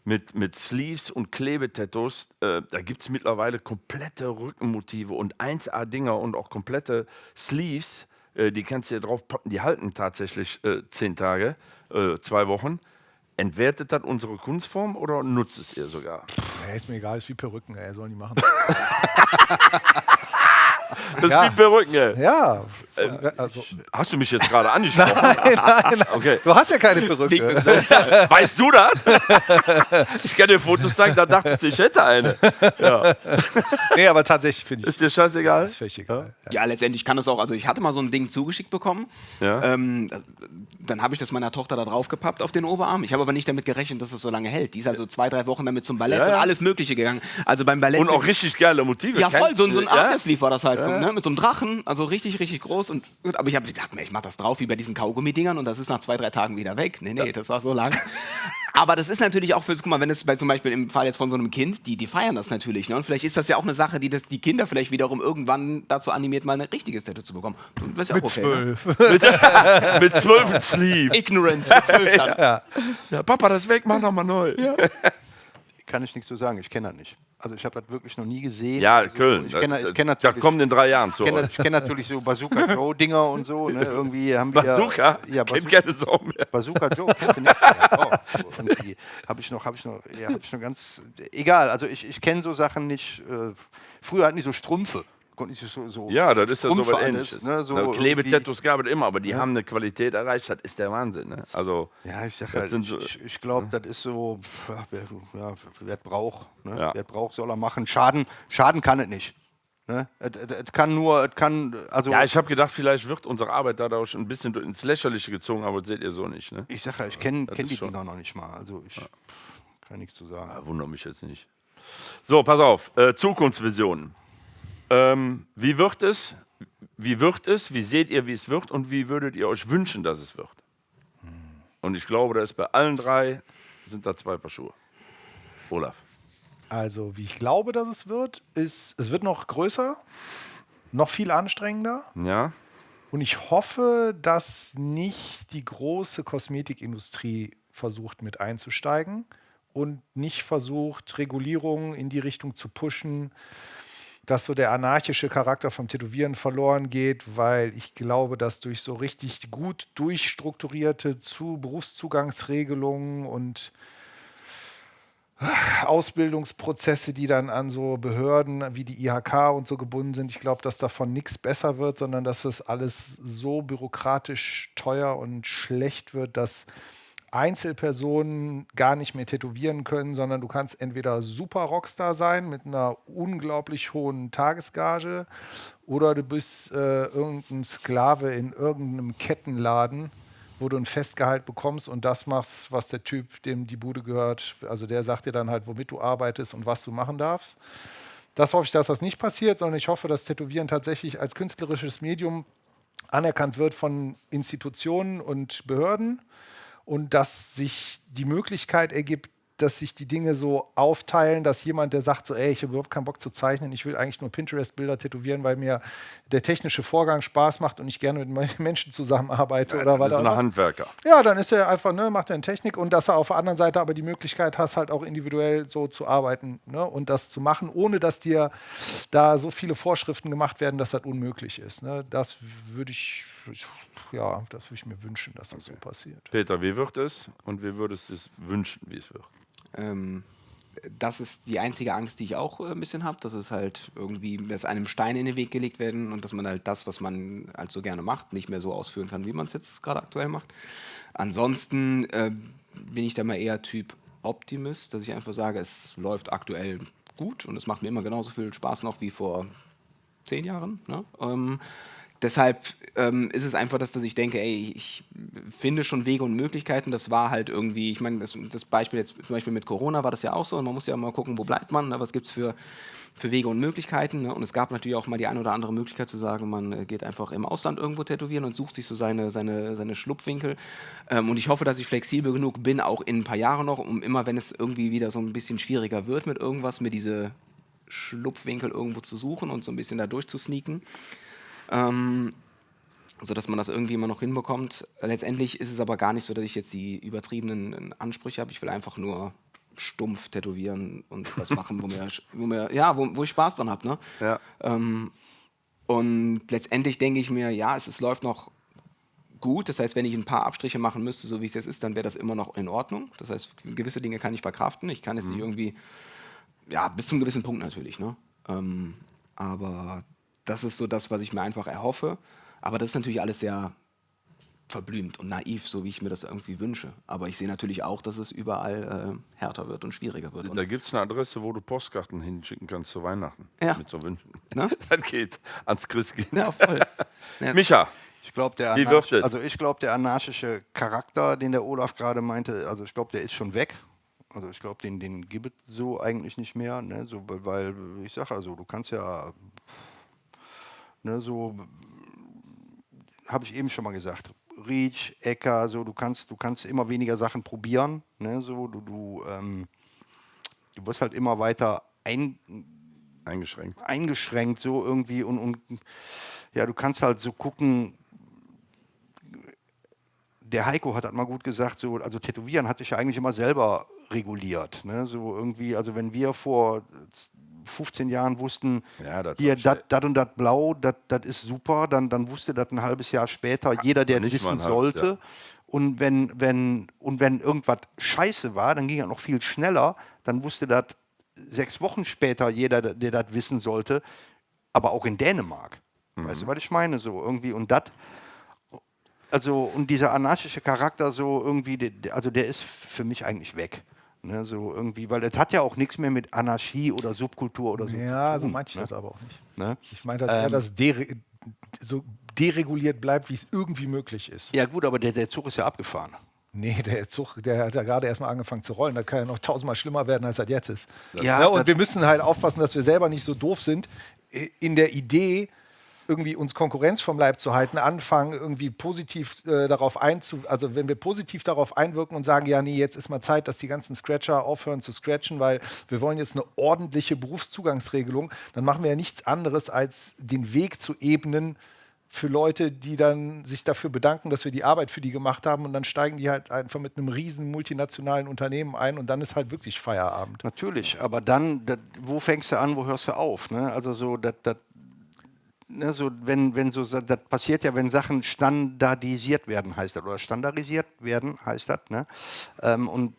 mit Sleeves und Klebetattoos. Da gibt es mittlerweile komplette Rückenmotive und 1A-Dinger und auch komplette Sleeves. Die kannst du dir drauf packen. Die halten tatsächlich 10 Tage, 2 Wochen. Entwertet das unsere Kunstform oder nutzt es ihr sogar? Ja, ist mir egal, ist wie Perücken, ey, sollen die machen. Das ist Ja. wie Perücken, ey. Ja, Also, Hast du mich jetzt gerade angesprochen? nein. Okay. Du hast ja keine Perücke. Weißt du das? Ich kann dir Fotos zeigen, da dachte ich hätte eine. Ja. Nee, aber tatsächlich finde ich Ist dir scheißegal? das völlig egal. Ja, letztendlich kann das auch, also ich hatte mal so ein Ding zugeschickt bekommen. Ja. Dann habe ich das meiner Tochter da drauf gepappt auf den Oberarm. Ich habe aber nicht damit gerechnet, dass es so lange hält. Die ist also 2-3 Wochen damit zum Ballett Ja, ja. und alles Mögliche gegangen. Also beim Ballett. Und auch richtig geile Motive. ja, voll, so ein Ja? Artist-Sleeve war das halt, ne? Mit so einem Drachen, also richtig, richtig groß. Und, gut, aber ich habe gedacht, ich mache das drauf wie bei diesen Kaugummi-Dingern und das ist nach 2-3 Tagen wieder weg. Nee, das war so lang. Aber das ist natürlich auch für, guck mal, wenn es bei zum Beispiel im Fall jetzt von so einem Kind, die feiern das natürlich. Ne? Und vielleicht ist das ja auch eine Sache, die die Kinder vielleicht wiederum irgendwann dazu animiert, mal ein richtiges Tattoo zu bekommen. Das ist ja auch Mit okay, 12. Ne? Mit 12 Sleeve. Ignorant, mit 12 dann. Ja, Papa, das weg, mach nochmal neu. Ja, Kann ich nichts so sagen, ich kenne das nicht. Also ich habe das wirklich noch nie gesehen. Köln. Ich kenn da natürlich, kommen in 3 Jahren zu. ich kenn natürlich so Bazooka Joe-Dinger und so. Ne? Irgendwie haben wir Bazooka? Ja, Kennt keine Sau mehr. Bazooka Joe, kennt ihr nicht? Ja, doch. So, und die habe ich noch ganz. Egal, also ich kenne so Sachen nicht. Früher hatten die so Strümpfe. Konnten die so Ja, das ist ja so Strümpfe was alles, Ähnliches. ne? So Na, irgendwie- Klebetattoos gab es immer, aber die haben eine Qualität erreicht, das ist der Wahnsinn. Ne? Also, Ja, ich sag das halt, sind so- ich glaube, das ist so, wer es braucht. Ne? Ja. Wer es braucht, soll er machen. Schaden kann es nicht. Ne? Es kann, also ja, ich habe gedacht, vielleicht wird unsere Arbeit dadurch ein bisschen ins Lächerliche gezogen, aber das seht ihr so nicht. Ne? ich sag ja, ich kenne Das die ist schon- Dinger noch nicht mal. Also ich kann nichts zu sagen. Ja, wundert mich jetzt nicht. So, pass auf, Zukunftsvisionen. Wie wird es? Wie seht ihr, wie es wird? Und wie würdet ihr euch wünschen, dass es wird? Und ich glaube, da ist bei allen 3 sind da 2 Paar Schuhe. Olaf. Also, wie ich glaube, dass es wird noch größer, noch viel anstrengender. Ja? Und ich hoffe, dass nicht die große Kosmetikindustrie versucht, mit einzusteigen und nicht versucht, Regulierungen in die Richtung zu pushen, dass so der anarchische Charakter vom Tätowieren verloren geht, weil ich glaube, dass durch so richtig gut durchstrukturierte Berufszugangsregelungen und Ausbildungsprozesse, die dann an so Behörden wie die IHK und so gebunden sind, ich glaube, dass davon nichts besser wird, sondern dass das alles so bürokratisch teuer und schlecht wird, dass Einzelpersonen gar nicht mehr tätowieren können, sondern du kannst entweder super Rockstar sein mit einer unglaublich hohen Tagesgage oder du bist irgendein Sklave in irgendeinem Kettenladen, wo du ein Festgehalt bekommst und das machst, was der Typ, dem die Bude gehört, also der sagt dir dann halt, womit du arbeitest und was du machen darfst. Das hoffe ich, dass das nicht passiert, sondern ich hoffe, dass Tätowieren tatsächlich als künstlerisches Medium anerkannt wird von Institutionen und Behörden und dass sich die Möglichkeit ergibt, dass sich die Dinge so aufteilen, dass jemand, der sagt so, ey, ich habe überhaupt keinen Bock zu zeichnen, ich will eigentlich nur Pinterest-Bilder tätowieren, weil mir der technische Vorgang Spaß macht und ich gerne mit Menschen zusammenarbeite oder was Das ist auch ein immer. Handwerker. Ja, dann ist er einfach, ne, macht er eine Technik und dass er auf der anderen Seite aber die Möglichkeit hast, halt auch individuell so zu arbeiten, ne, und das zu machen, ohne dass dir da so viele Vorschriften gemacht werden, dass das unmöglich ist. Ne. Das würde ich mir wünschen, dass das so passiert. Peter, wie wird es? Und wie würdest du es wünschen, wie es wird? Das ist die einzige Angst, die ich auch ein bisschen habe, dass es halt irgendwie, dass einem Steine in den Weg gelegt werden und dass man halt das, was man halt so gerne macht, nicht mehr so ausführen kann, wie man es jetzt gerade aktuell macht. Ansonsten bin ich da mal eher Typ Optimist, dass ich einfach sage, es läuft aktuell gut und es macht mir immer genauso viel Spaß noch wie vor 10 Jahren. Ne? Deshalb ist es einfach, dass ich denke, ey, ich finde schon Wege und Möglichkeiten. Das war halt irgendwie, ich meine, das Beispiel jetzt zum Beispiel mit Corona war das ja auch so. Und man muss ja mal gucken, wo bleibt man, ne? Was gibt es für Wege und Möglichkeiten. Ne? Und es gab natürlich auch mal die eine oder andere Möglichkeit zu sagen, man geht einfach im Ausland irgendwo tätowieren und sucht sich so seine Schlupfwinkel. Und ich hoffe, dass ich flexibel genug bin, auch in ein paar Jahren noch, um immer, wenn es irgendwie wieder so ein bisschen schwieriger wird mit irgendwas, mir diese Schlupfwinkel irgendwo zu suchen und so ein bisschen da durchzusneaken. Sodass man das irgendwie immer noch hinbekommt. Letztendlich ist es aber gar nicht so, dass ich jetzt die übertriebenen Ansprüche habe. Ich will einfach nur stumpf tätowieren und was machen, wo ich Spaß dran habe. Ne? Ja. Und letztendlich denke ich mir, ja, es läuft noch gut. Das heißt, wenn ich ein paar Abstriche machen müsste, so wie es jetzt ist, dann wäre das immer noch in Ordnung. Das heißt, gewisse Dinge kann ich verkraften. Ich kann jetzt nicht irgendwie, ja, bis zum gewissen Punkt natürlich. Ne? Aber das ist so das, was ich mir einfach erhoffe. Aber das ist natürlich alles sehr verblümt und naiv, so wie ich mir das irgendwie wünsche. Aber ich sehe natürlich auch, dass es überall härter wird und schwieriger wird. Da gibt es eine Adresse, wo du Postkarten hinschicken kannst zu Weihnachten. Ja. Mit so Wünschen. Ne? Das geht ans Christkind. Ja, voll. Ja. Micha, Ich glaube, Wie wird es? der anarchische Charakter, den der Olaf gerade meinte, also ich glaube, der ist schon weg. Also ich glaube, den gibt es so eigentlich nicht mehr. Ne? So, weil ich sage also, du kannst ja, ne, so habe ich eben schon mal gesagt, Reach, Äcker, so du kannst immer weniger Sachen probieren. Ne? So, du wirst halt immer weiter eingeschränkt. so irgendwie und ja, du kannst halt so gucken. Der Heiko hat das mal gut gesagt, so, also Tätowieren hat sich ja eigentlich immer selber reguliert. Ne? So irgendwie, also wenn wir vor 15 Jahren wussten, Ja, das hier, war das und das Blau, das ist super, dann wusste das ein halbes Jahr später jeder, der nicht mal wissen ein halbes sollte. Jahr. Und wenn irgendwas scheiße war, dann ging das noch viel schneller. Dann wusste das 6 Wochen später jeder, der das wissen sollte, aber auch in Dänemark. Weißt du, was ich meine? So irgendwie und das. Also, und dieser anarchische Charakter so irgendwie, der ist für mich eigentlich weg. Ne, so irgendwie, weil das hat ja auch nichts mehr mit Anarchie oder Subkultur oder so Ja, zu so tun. meinte ich das aber auch nicht. Ne? Ich meine, dass eher das so dereguliert bleibt, wie es irgendwie möglich ist. Ja gut, aber der Zug ist ja abgefahren. Nee, der Zug, der hat ja gerade erstmal angefangen zu rollen. Das kann ja noch 1000-mal schlimmer werden, als das jetzt ist. Ja, Ne? Und das- wir müssen halt aufpassen, dass wir selber nicht so doof sind, in der Idee, irgendwie uns Konkurrenz vom Leib zu halten, anfangen, irgendwie positiv also wenn wir positiv darauf einwirken und sagen, ja, nee, jetzt ist mal Zeit, dass die ganzen Scratcher aufhören zu scratchen, weil wir wollen jetzt eine ordentliche Berufszugangsregelung, dann machen wir ja nichts anderes, als den Weg zu ebnen für Leute, die dann sich dafür bedanken, dass wir die Arbeit für die gemacht haben und dann steigen die halt einfach mit einem riesen multinationalen Unternehmen ein und dann ist halt wirklich Feierabend. Natürlich, aber dann, wo fängst du an, wo hörst du auf? Ne? Also so, ne, so wenn so, das passiert ja, wenn Sachen standardisiert werden, heißt das, oder standardisiert werden, heißt das. Ne? Und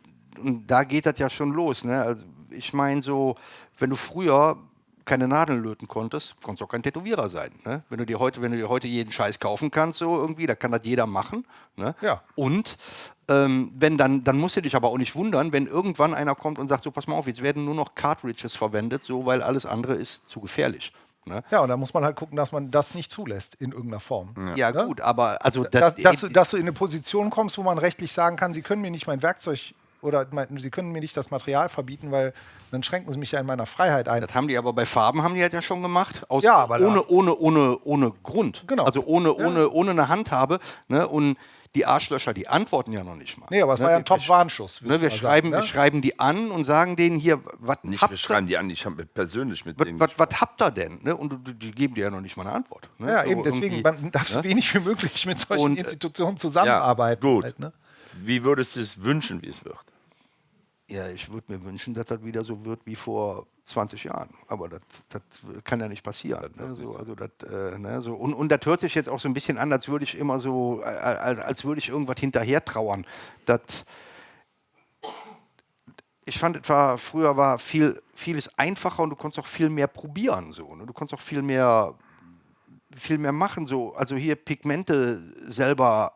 da geht das ja schon los. Ne? Also ich meine so, wenn du früher keine Nadeln löten konntest du auch kein Tätowierer sein. Ne? Wenn du dir heute jeden Scheiß kaufen kannst, so irgendwie, da kann das jeder machen. Ne? Ja. Und wenn dann musst du dich aber auch nicht wundern, wenn irgendwann einer kommt und sagt, so pass mal auf, jetzt werden nur noch Cartridges verwendet, so weil alles andere ist zu gefährlich. Ne? Ja, und da muss man halt gucken, dass man das nicht zulässt in irgendeiner Form. Ja, Ne? gut, aber also Dass du in eine Position kommst, wo man rechtlich sagen kann, Sie können mir nicht mein Werkzeug oder Sie können mir nicht das Material verbieten, weil dann schränken Sie mich ja in meiner Freiheit ein. das haben die aber bei Farben haben die halt ja schon gemacht, Ja, aber ohne Grund, Genau. also ohne eine Handhabe. Ne? Und die Arschlöcher, die antworten ja noch nicht mal. Nee, aber es ne? war ja ein Top-Warnschuss. Ne? Wir schreiben die an und sagen denen hier, was Nicht, habt wir ihr? schreiben die an, ich habe persönlich mit denen Was habt ihr denn? Ne? Und die geben dir ja noch nicht mal eine Antwort. Ne? Ja, So eben, deswegen, irgendwie, man darf so wenig wie möglich mit solchen Und, Institutionen zusammenarbeiten. gut. Halt, ne? Wie würdest du es wünschen, wie es wird? Ja, ich würde mir wünschen, dass das wieder so wird wie vor 20 Jahren. Aber das kann ja nicht passieren. Ne? So, also ne? So. Und das hört sich jetzt auch so ein bisschen an, als würde ich immer so, als würde ich irgendwas hinterher trauern. Ich fand, früher war vieles einfacher und du konntest auch viel mehr probieren. So, ne? Du konntest auch viel mehr machen. So. Also hier Pigmente selber,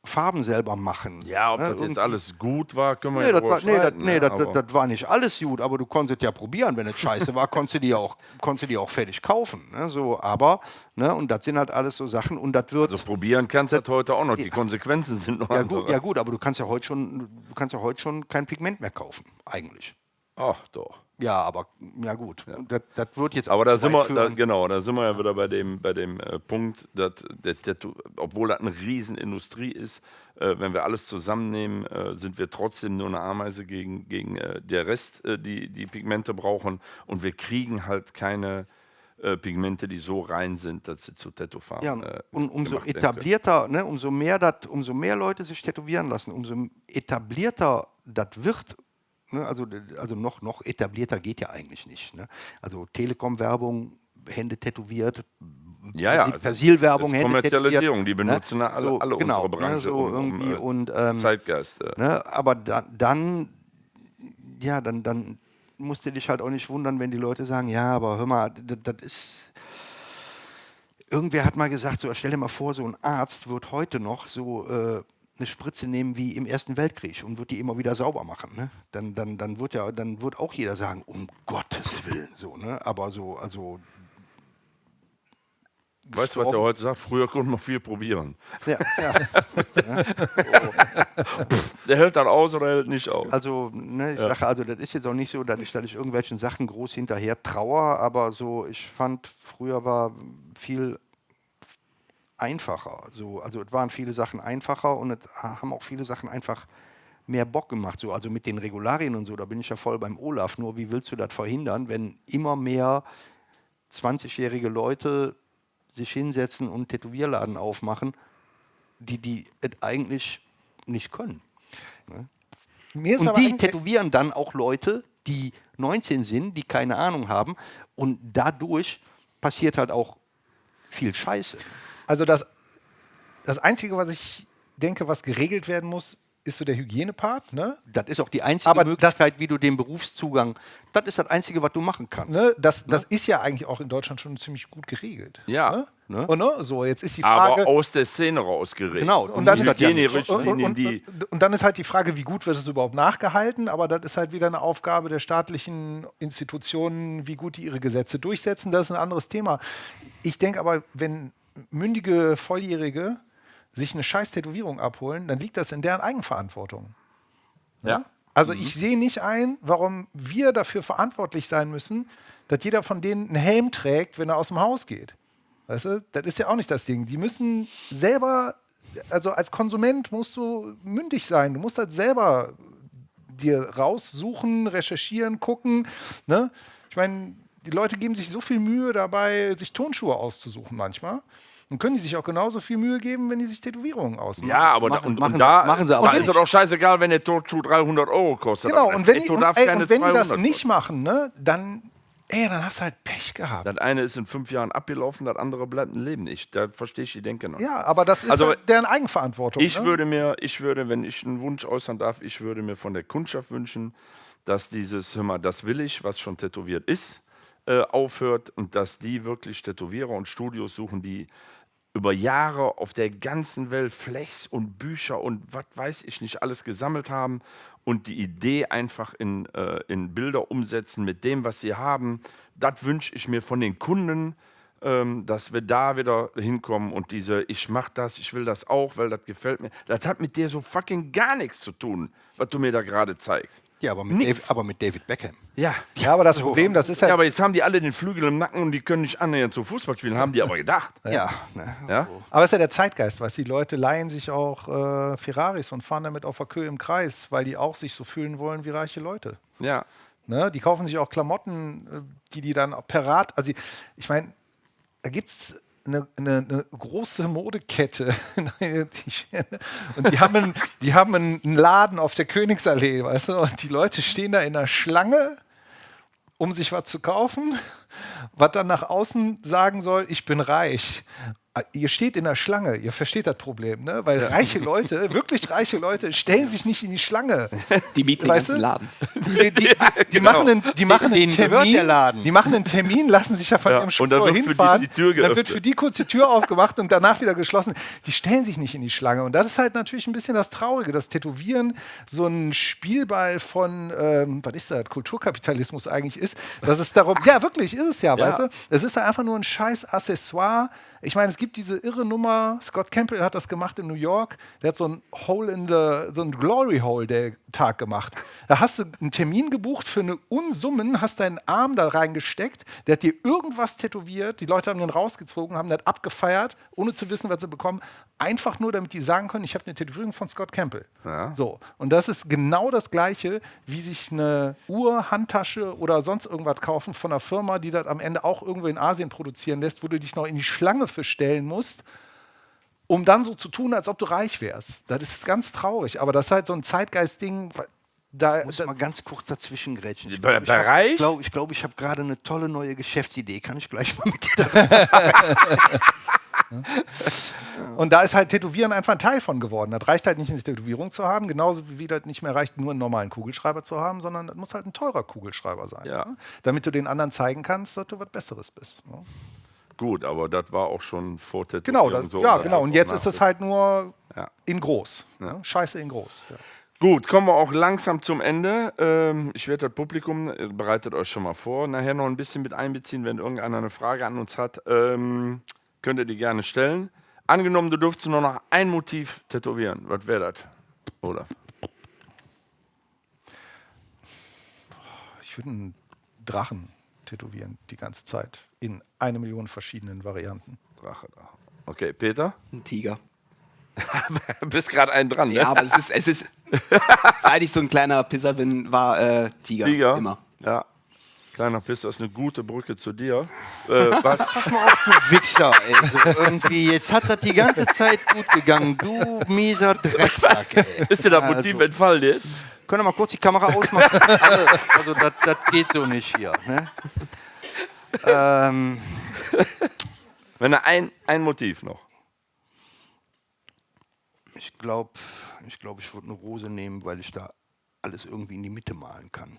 Farben selber machen. Ja, ob ne? das jetzt alles gut war, können wir Nee, ja das drüber streiten, ne? Aber- das war nicht alles gut, aber du konntest es ja probieren. Wenn es scheiße war, konntest du die auch fertig kaufen. Ne? So, aber, ne? Und das sind halt alles so Sachen und das wird. Also probieren kannst du das heute auch noch. Die Konsequenzen sind noch andere. ja gut, aber du kannst ja heute schon kein Pigment mehr kaufen, eigentlich. Ach doch. Ja, aber ja gut. Das wird jetzt Aber auch da zu sind weit wir, führen. da sind wir ja wieder bei dem Punkt, dass obwohl das eine Riesenindustrie ist, wenn wir alles zusammennehmen, sind wir trotzdem nur eine Ameise gegen der Rest, die Pigmente brauchen. Und wir kriegen halt keine Pigmente, die so rein sind, dass sie zu Tattoo-Farben Ja, und umso gemacht werden etablierter, ne, umso mehr Leute sich tätowieren lassen, umso etablierter das wird. Ne, also noch etablierter geht ja eigentlich nicht. Ne? Also Telekom-Werbung, Hände tätowiert, Ja, Persil-Werbung, das ist Hände Kommerzialisierung, tätowiert. die benutzen ne? alle unsere genau, Branche, ne, so irgendwie und Zeitgeist. ne, aber dann musst du dich halt auch nicht wundern, wenn die Leute sagen, ja, aber hör mal, das ist. Irgendwer hat mal gesagt, so, stell dir mal vor, so ein Arzt wird heute noch so eine Spritze nehmen wie im Ersten Weltkrieg und wird die immer wieder sauber machen. Ne? Dann wird auch jeder sagen, um Gottes Willen. So, ne? Aber so, also. Weißt du, was der heute sagt? Früher konnte man viel probieren. Ja. Der hält dann aus oder hält nicht aus. Also, ne, ich sage, also, das ist jetzt auch nicht so, dass ich irgendwelchen Sachen groß hinterher trauere, aber so, ich fand, früher war viel einfacher. So, also es waren viele Sachen einfacher und es haben auch viele Sachen einfach mehr Bock gemacht. So, also mit den Regularien und so, da bin ich ja voll beim Olaf. Nur wie willst du das verhindern, wenn immer mehr 20-jährige Leute sich hinsetzen und einen Tätowierladen aufmachen, die es eigentlich nicht können. Ne? Mir ist Und aber die eigentlich- tätowieren dann auch Leute, die 19 sind, die keine Ahnung haben. Und dadurch passiert halt auch viel Scheiße. Also das Einzige, was ich denke, was geregelt werden muss, ist so der Hygienepart. Ne? Das ist auch die einzige Aber Möglichkeit, wie du den Berufszugang, das ist das Einzige, was du machen kannst. Ne? Das ist ja eigentlich auch in Deutschland schon ziemlich gut geregelt. Ja. Ne? Und, ne? So, jetzt ist die Frage. Aber aus der Szene rausgeregt. Genau, Und dann, die ist halt, Hygienerichtlinien, die. und dann ist halt die Frage, wie gut wird es überhaupt nachgehalten, aber das ist halt wieder eine Aufgabe der staatlichen Institutionen, wie gut die ihre Gesetze durchsetzen, das ist ein anderes Thema. Ich denke aber, wenn mündige Volljährige sich eine scheiß Tätowierung abholen, dann liegt das in deren Eigenverantwortung. Ja. Also ich sehe nicht ein, warum wir dafür verantwortlich sein müssen, dass jeder von denen einen Helm trägt, wenn er aus dem Haus geht. Weißt du, das ist ja auch nicht das Ding. Die müssen selber, also als Konsument musst du mündig sein. Du musst halt selber dir raussuchen, recherchieren, gucken. Ne? Ich meine, die Leute geben sich so viel Mühe dabei, sich Turnschuhe auszusuchen manchmal. Und können die sich auch genauso viel Mühe geben, wenn die sich Tätowierungen ausmachen. Ja, aber Machen da sie aber ist es nicht. doch scheißegal, wenn der Turnschuh 300 € kostet. Genau, Aber und das wenn, die, Tattoo und, darf ey, keine und wenn die das 200 nicht kosten. machen, ne, dann hast du halt Pech gehabt. Das eine ist in 5 Jahren abgelaufen, das andere bleibt ein Leben nicht. Da verstehe ich die Denke noch. Ja, aber das ist Also, halt deren Eigenverantwortung. Ich ne? würde, wenn ich einen Wunsch äußern darf, ich würde mir von der Kundschaft wünschen, dass dieses, hör mal, das will ich, was schon tätowiert ist, aufhört und dass die wirklich Tätowierer und Studios suchen, die über Jahre auf der ganzen Welt Flechs und Bücher und was weiß ich nicht alles gesammelt haben und die Idee einfach in Bilder umsetzen mit dem, was sie haben. Das wünsche ich mir von den Kunden, dass wir da wieder hinkommen und ich mach das, ich will das auch, weil das gefällt mir. Das hat mit dir so fucking gar nichts zu tun, was du mir da gerade zeigst. Ja, Nix. aber mit David Beckham. Ja. Ja, aber das Problem, das ist halt. Ja, aber jetzt haben die alle den Flügel im Nacken und die können nicht annähernd zum Fußball spielen, haben die aber gedacht. Ja, ne? Ja? Aber es ist ja der Zeitgeist, weißt du, die Leute leihen sich auch Ferraris und fahren damit auf der Köhe im Kreis, weil die auch sich so fühlen wollen wie reiche Leute. Ja. Ne? Die kaufen sich auch Klamotten, die dann parat. Also ich meine, da gibt es eine große Modekette und die haben einen Laden auf der Königsallee, weißt du, und die Leute stehen da in der Schlange, um sich was zu kaufen, was dann nach außen sagen soll, ich bin reich. Ihr steht in der Schlange, ihr versteht das Problem, ne? Weil reiche Leute, wirklich reiche Leute, stellen sich nicht in die Schlange. Die mieten den Weißt ganzen du? Laden. Die machen einen Denen gehört der Laden. Die machen einen Termin, lassen sich ja von Ja, ihrem und dann Chauffeur wird für die hinfahren. die Tür dann wird geöffnet. für die kurz die Tür aufgemacht und danach wieder geschlossen. Die stellen sich nicht in die Schlange. Und das ist halt natürlich ein bisschen das Traurige. Das Tätowieren so ein Spielball von, was ist das, Kulturkapitalismus eigentlich ist. Dass es darum, ja wirklich, ist es ja, weißt du? Es ist ja einfach nur ein scheiß Accessoire. Ich meine, es gibt diese irre Nummer, Scott Campbell hat das gemacht in New York, der hat so ein so ein Glory Hole der Tag gemacht. Da hast du einen Termin gebucht für eine Unsummen, hast deinen Arm da reingesteckt, der hat dir irgendwas tätowiert, die Leute haben den rausgezogen, haben das abgefeiert, ohne zu wissen, was sie bekommen, einfach nur, damit die sagen können, ich habe eine Tätowierung von Scott Campbell. Ja. So. Und das ist genau das Gleiche, wie sich eine Uhr, Handtasche oder sonst irgendwas kaufen von einer Firma, die das am Ende auch irgendwo in Asien produzieren lässt, wo du dich noch in die Schlange für stellen musst, um dann so zu tun, als ob du reich wärst. Das ist ganz traurig, aber das ist halt so ein Zeitgeist-Ding. Ich muss mal ganz kurz dazwischen grätschen. Ich Bei glaube, Reich? ich habe gerade eine tolle neue Geschäftsidee. Kann ich gleich mal mit dir Und da ist halt Tätowieren einfach ein Teil von geworden. Das reicht halt nicht, eine Tätowierung zu haben, genauso wie das nicht mehr reicht, nur einen normalen Kugelschreiber zu haben, sondern das muss halt ein teurer Kugelschreiber sein. Ja. Ne? Damit du den anderen zeigen kannst, dass du was Besseres bist. Ne? Gut, aber das war auch schon vor Genau, Tätowierung so. ja, oder genau. Und jetzt ist es halt nur Ja. in groß. Ne? Scheiße in groß. Ja. Gut, kommen wir auch langsam zum Ende. Ich werde das Publikum, bereitet euch schon mal vor, nachher noch ein bisschen mit einbeziehen, wenn irgendeiner eine Frage an uns hat, könnt ihr die gerne stellen. Angenommen, du dürftest nur noch ein Motiv tätowieren. Was wäre das, Olaf? Ich würde einen Drachen tätowieren die ganze Zeit. In 1 Million verschiedenen Varianten. Drache. Okay, Peter? Ein Tiger. Du bist gerade einen dran, ne? Ja, aber es ist seit ich so ein kleiner Pisser bin, war Tiger. Tiger? Immer. Ja. Kleiner Pisser ist eine gute Brücke zu dir. Was? Pass mal auf, du Wichser, ey. So irgendwie, jetzt hat das die ganze Zeit gut gegangen. Du mieser Drecksack, ey. Ist dir das Motiv entfallen jetzt? Können wir mal kurz die Kamera ausmachen? Also, das geht so nicht hier. Ne? Wenn er ein Motiv noch. Ich glaube, ich würde eine Rose nehmen, weil ich da alles irgendwie in die Mitte malen kann.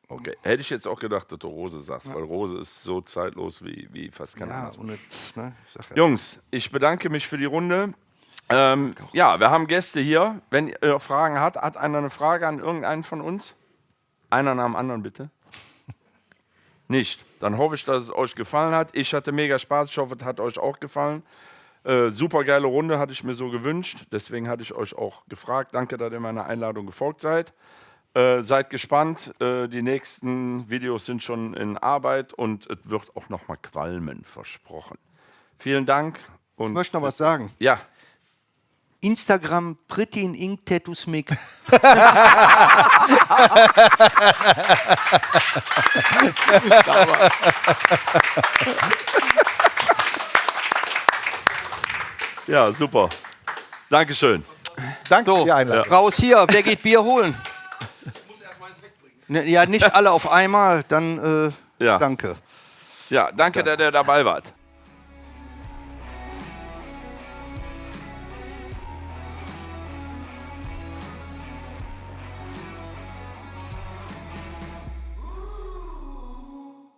Okay, hätte ich jetzt auch gedacht, dass du Rose sagst, weil Rose ist so zeitlos wie fast keine Ja, andere. und jetzt, ne? Ich sag ja, Jungs, ich bedanke mich für die Runde. Ja, wir haben Gäste hier. Wenn ihr Fragen habt, hat einer eine Frage an irgendeinen von uns? Einer nach dem anderen, bitte. Nicht. Dann hoffe ich, dass es euch gefallen hat. Ich hatte mega Spaß. Ich hoffe, es hat euch auch gefallen. Super geile Runde, hatte ich mir so gewünscht. Deswegen hatte ich euch auch gefragt. Danke, dass ihr meiner Einladung gefolgt seid. Seid gespannt. Die nächsten Videos sind schon in Arbeit und es wird auch nochmal qualmen, versprochen. Vielen Dank. Und ich möchte noch was sagen. Ja. Instagram Pretty in Ink Tattoos Mick. Ja, super. Dankeschön. Danke für die Einladung. Raus hier, wer geht Bier holen? Ich muss erst mal eins wegbringen. Ja, nicht alle auf einmal, dann Ja. danke. Ja, danke, dass ihr dabei wart.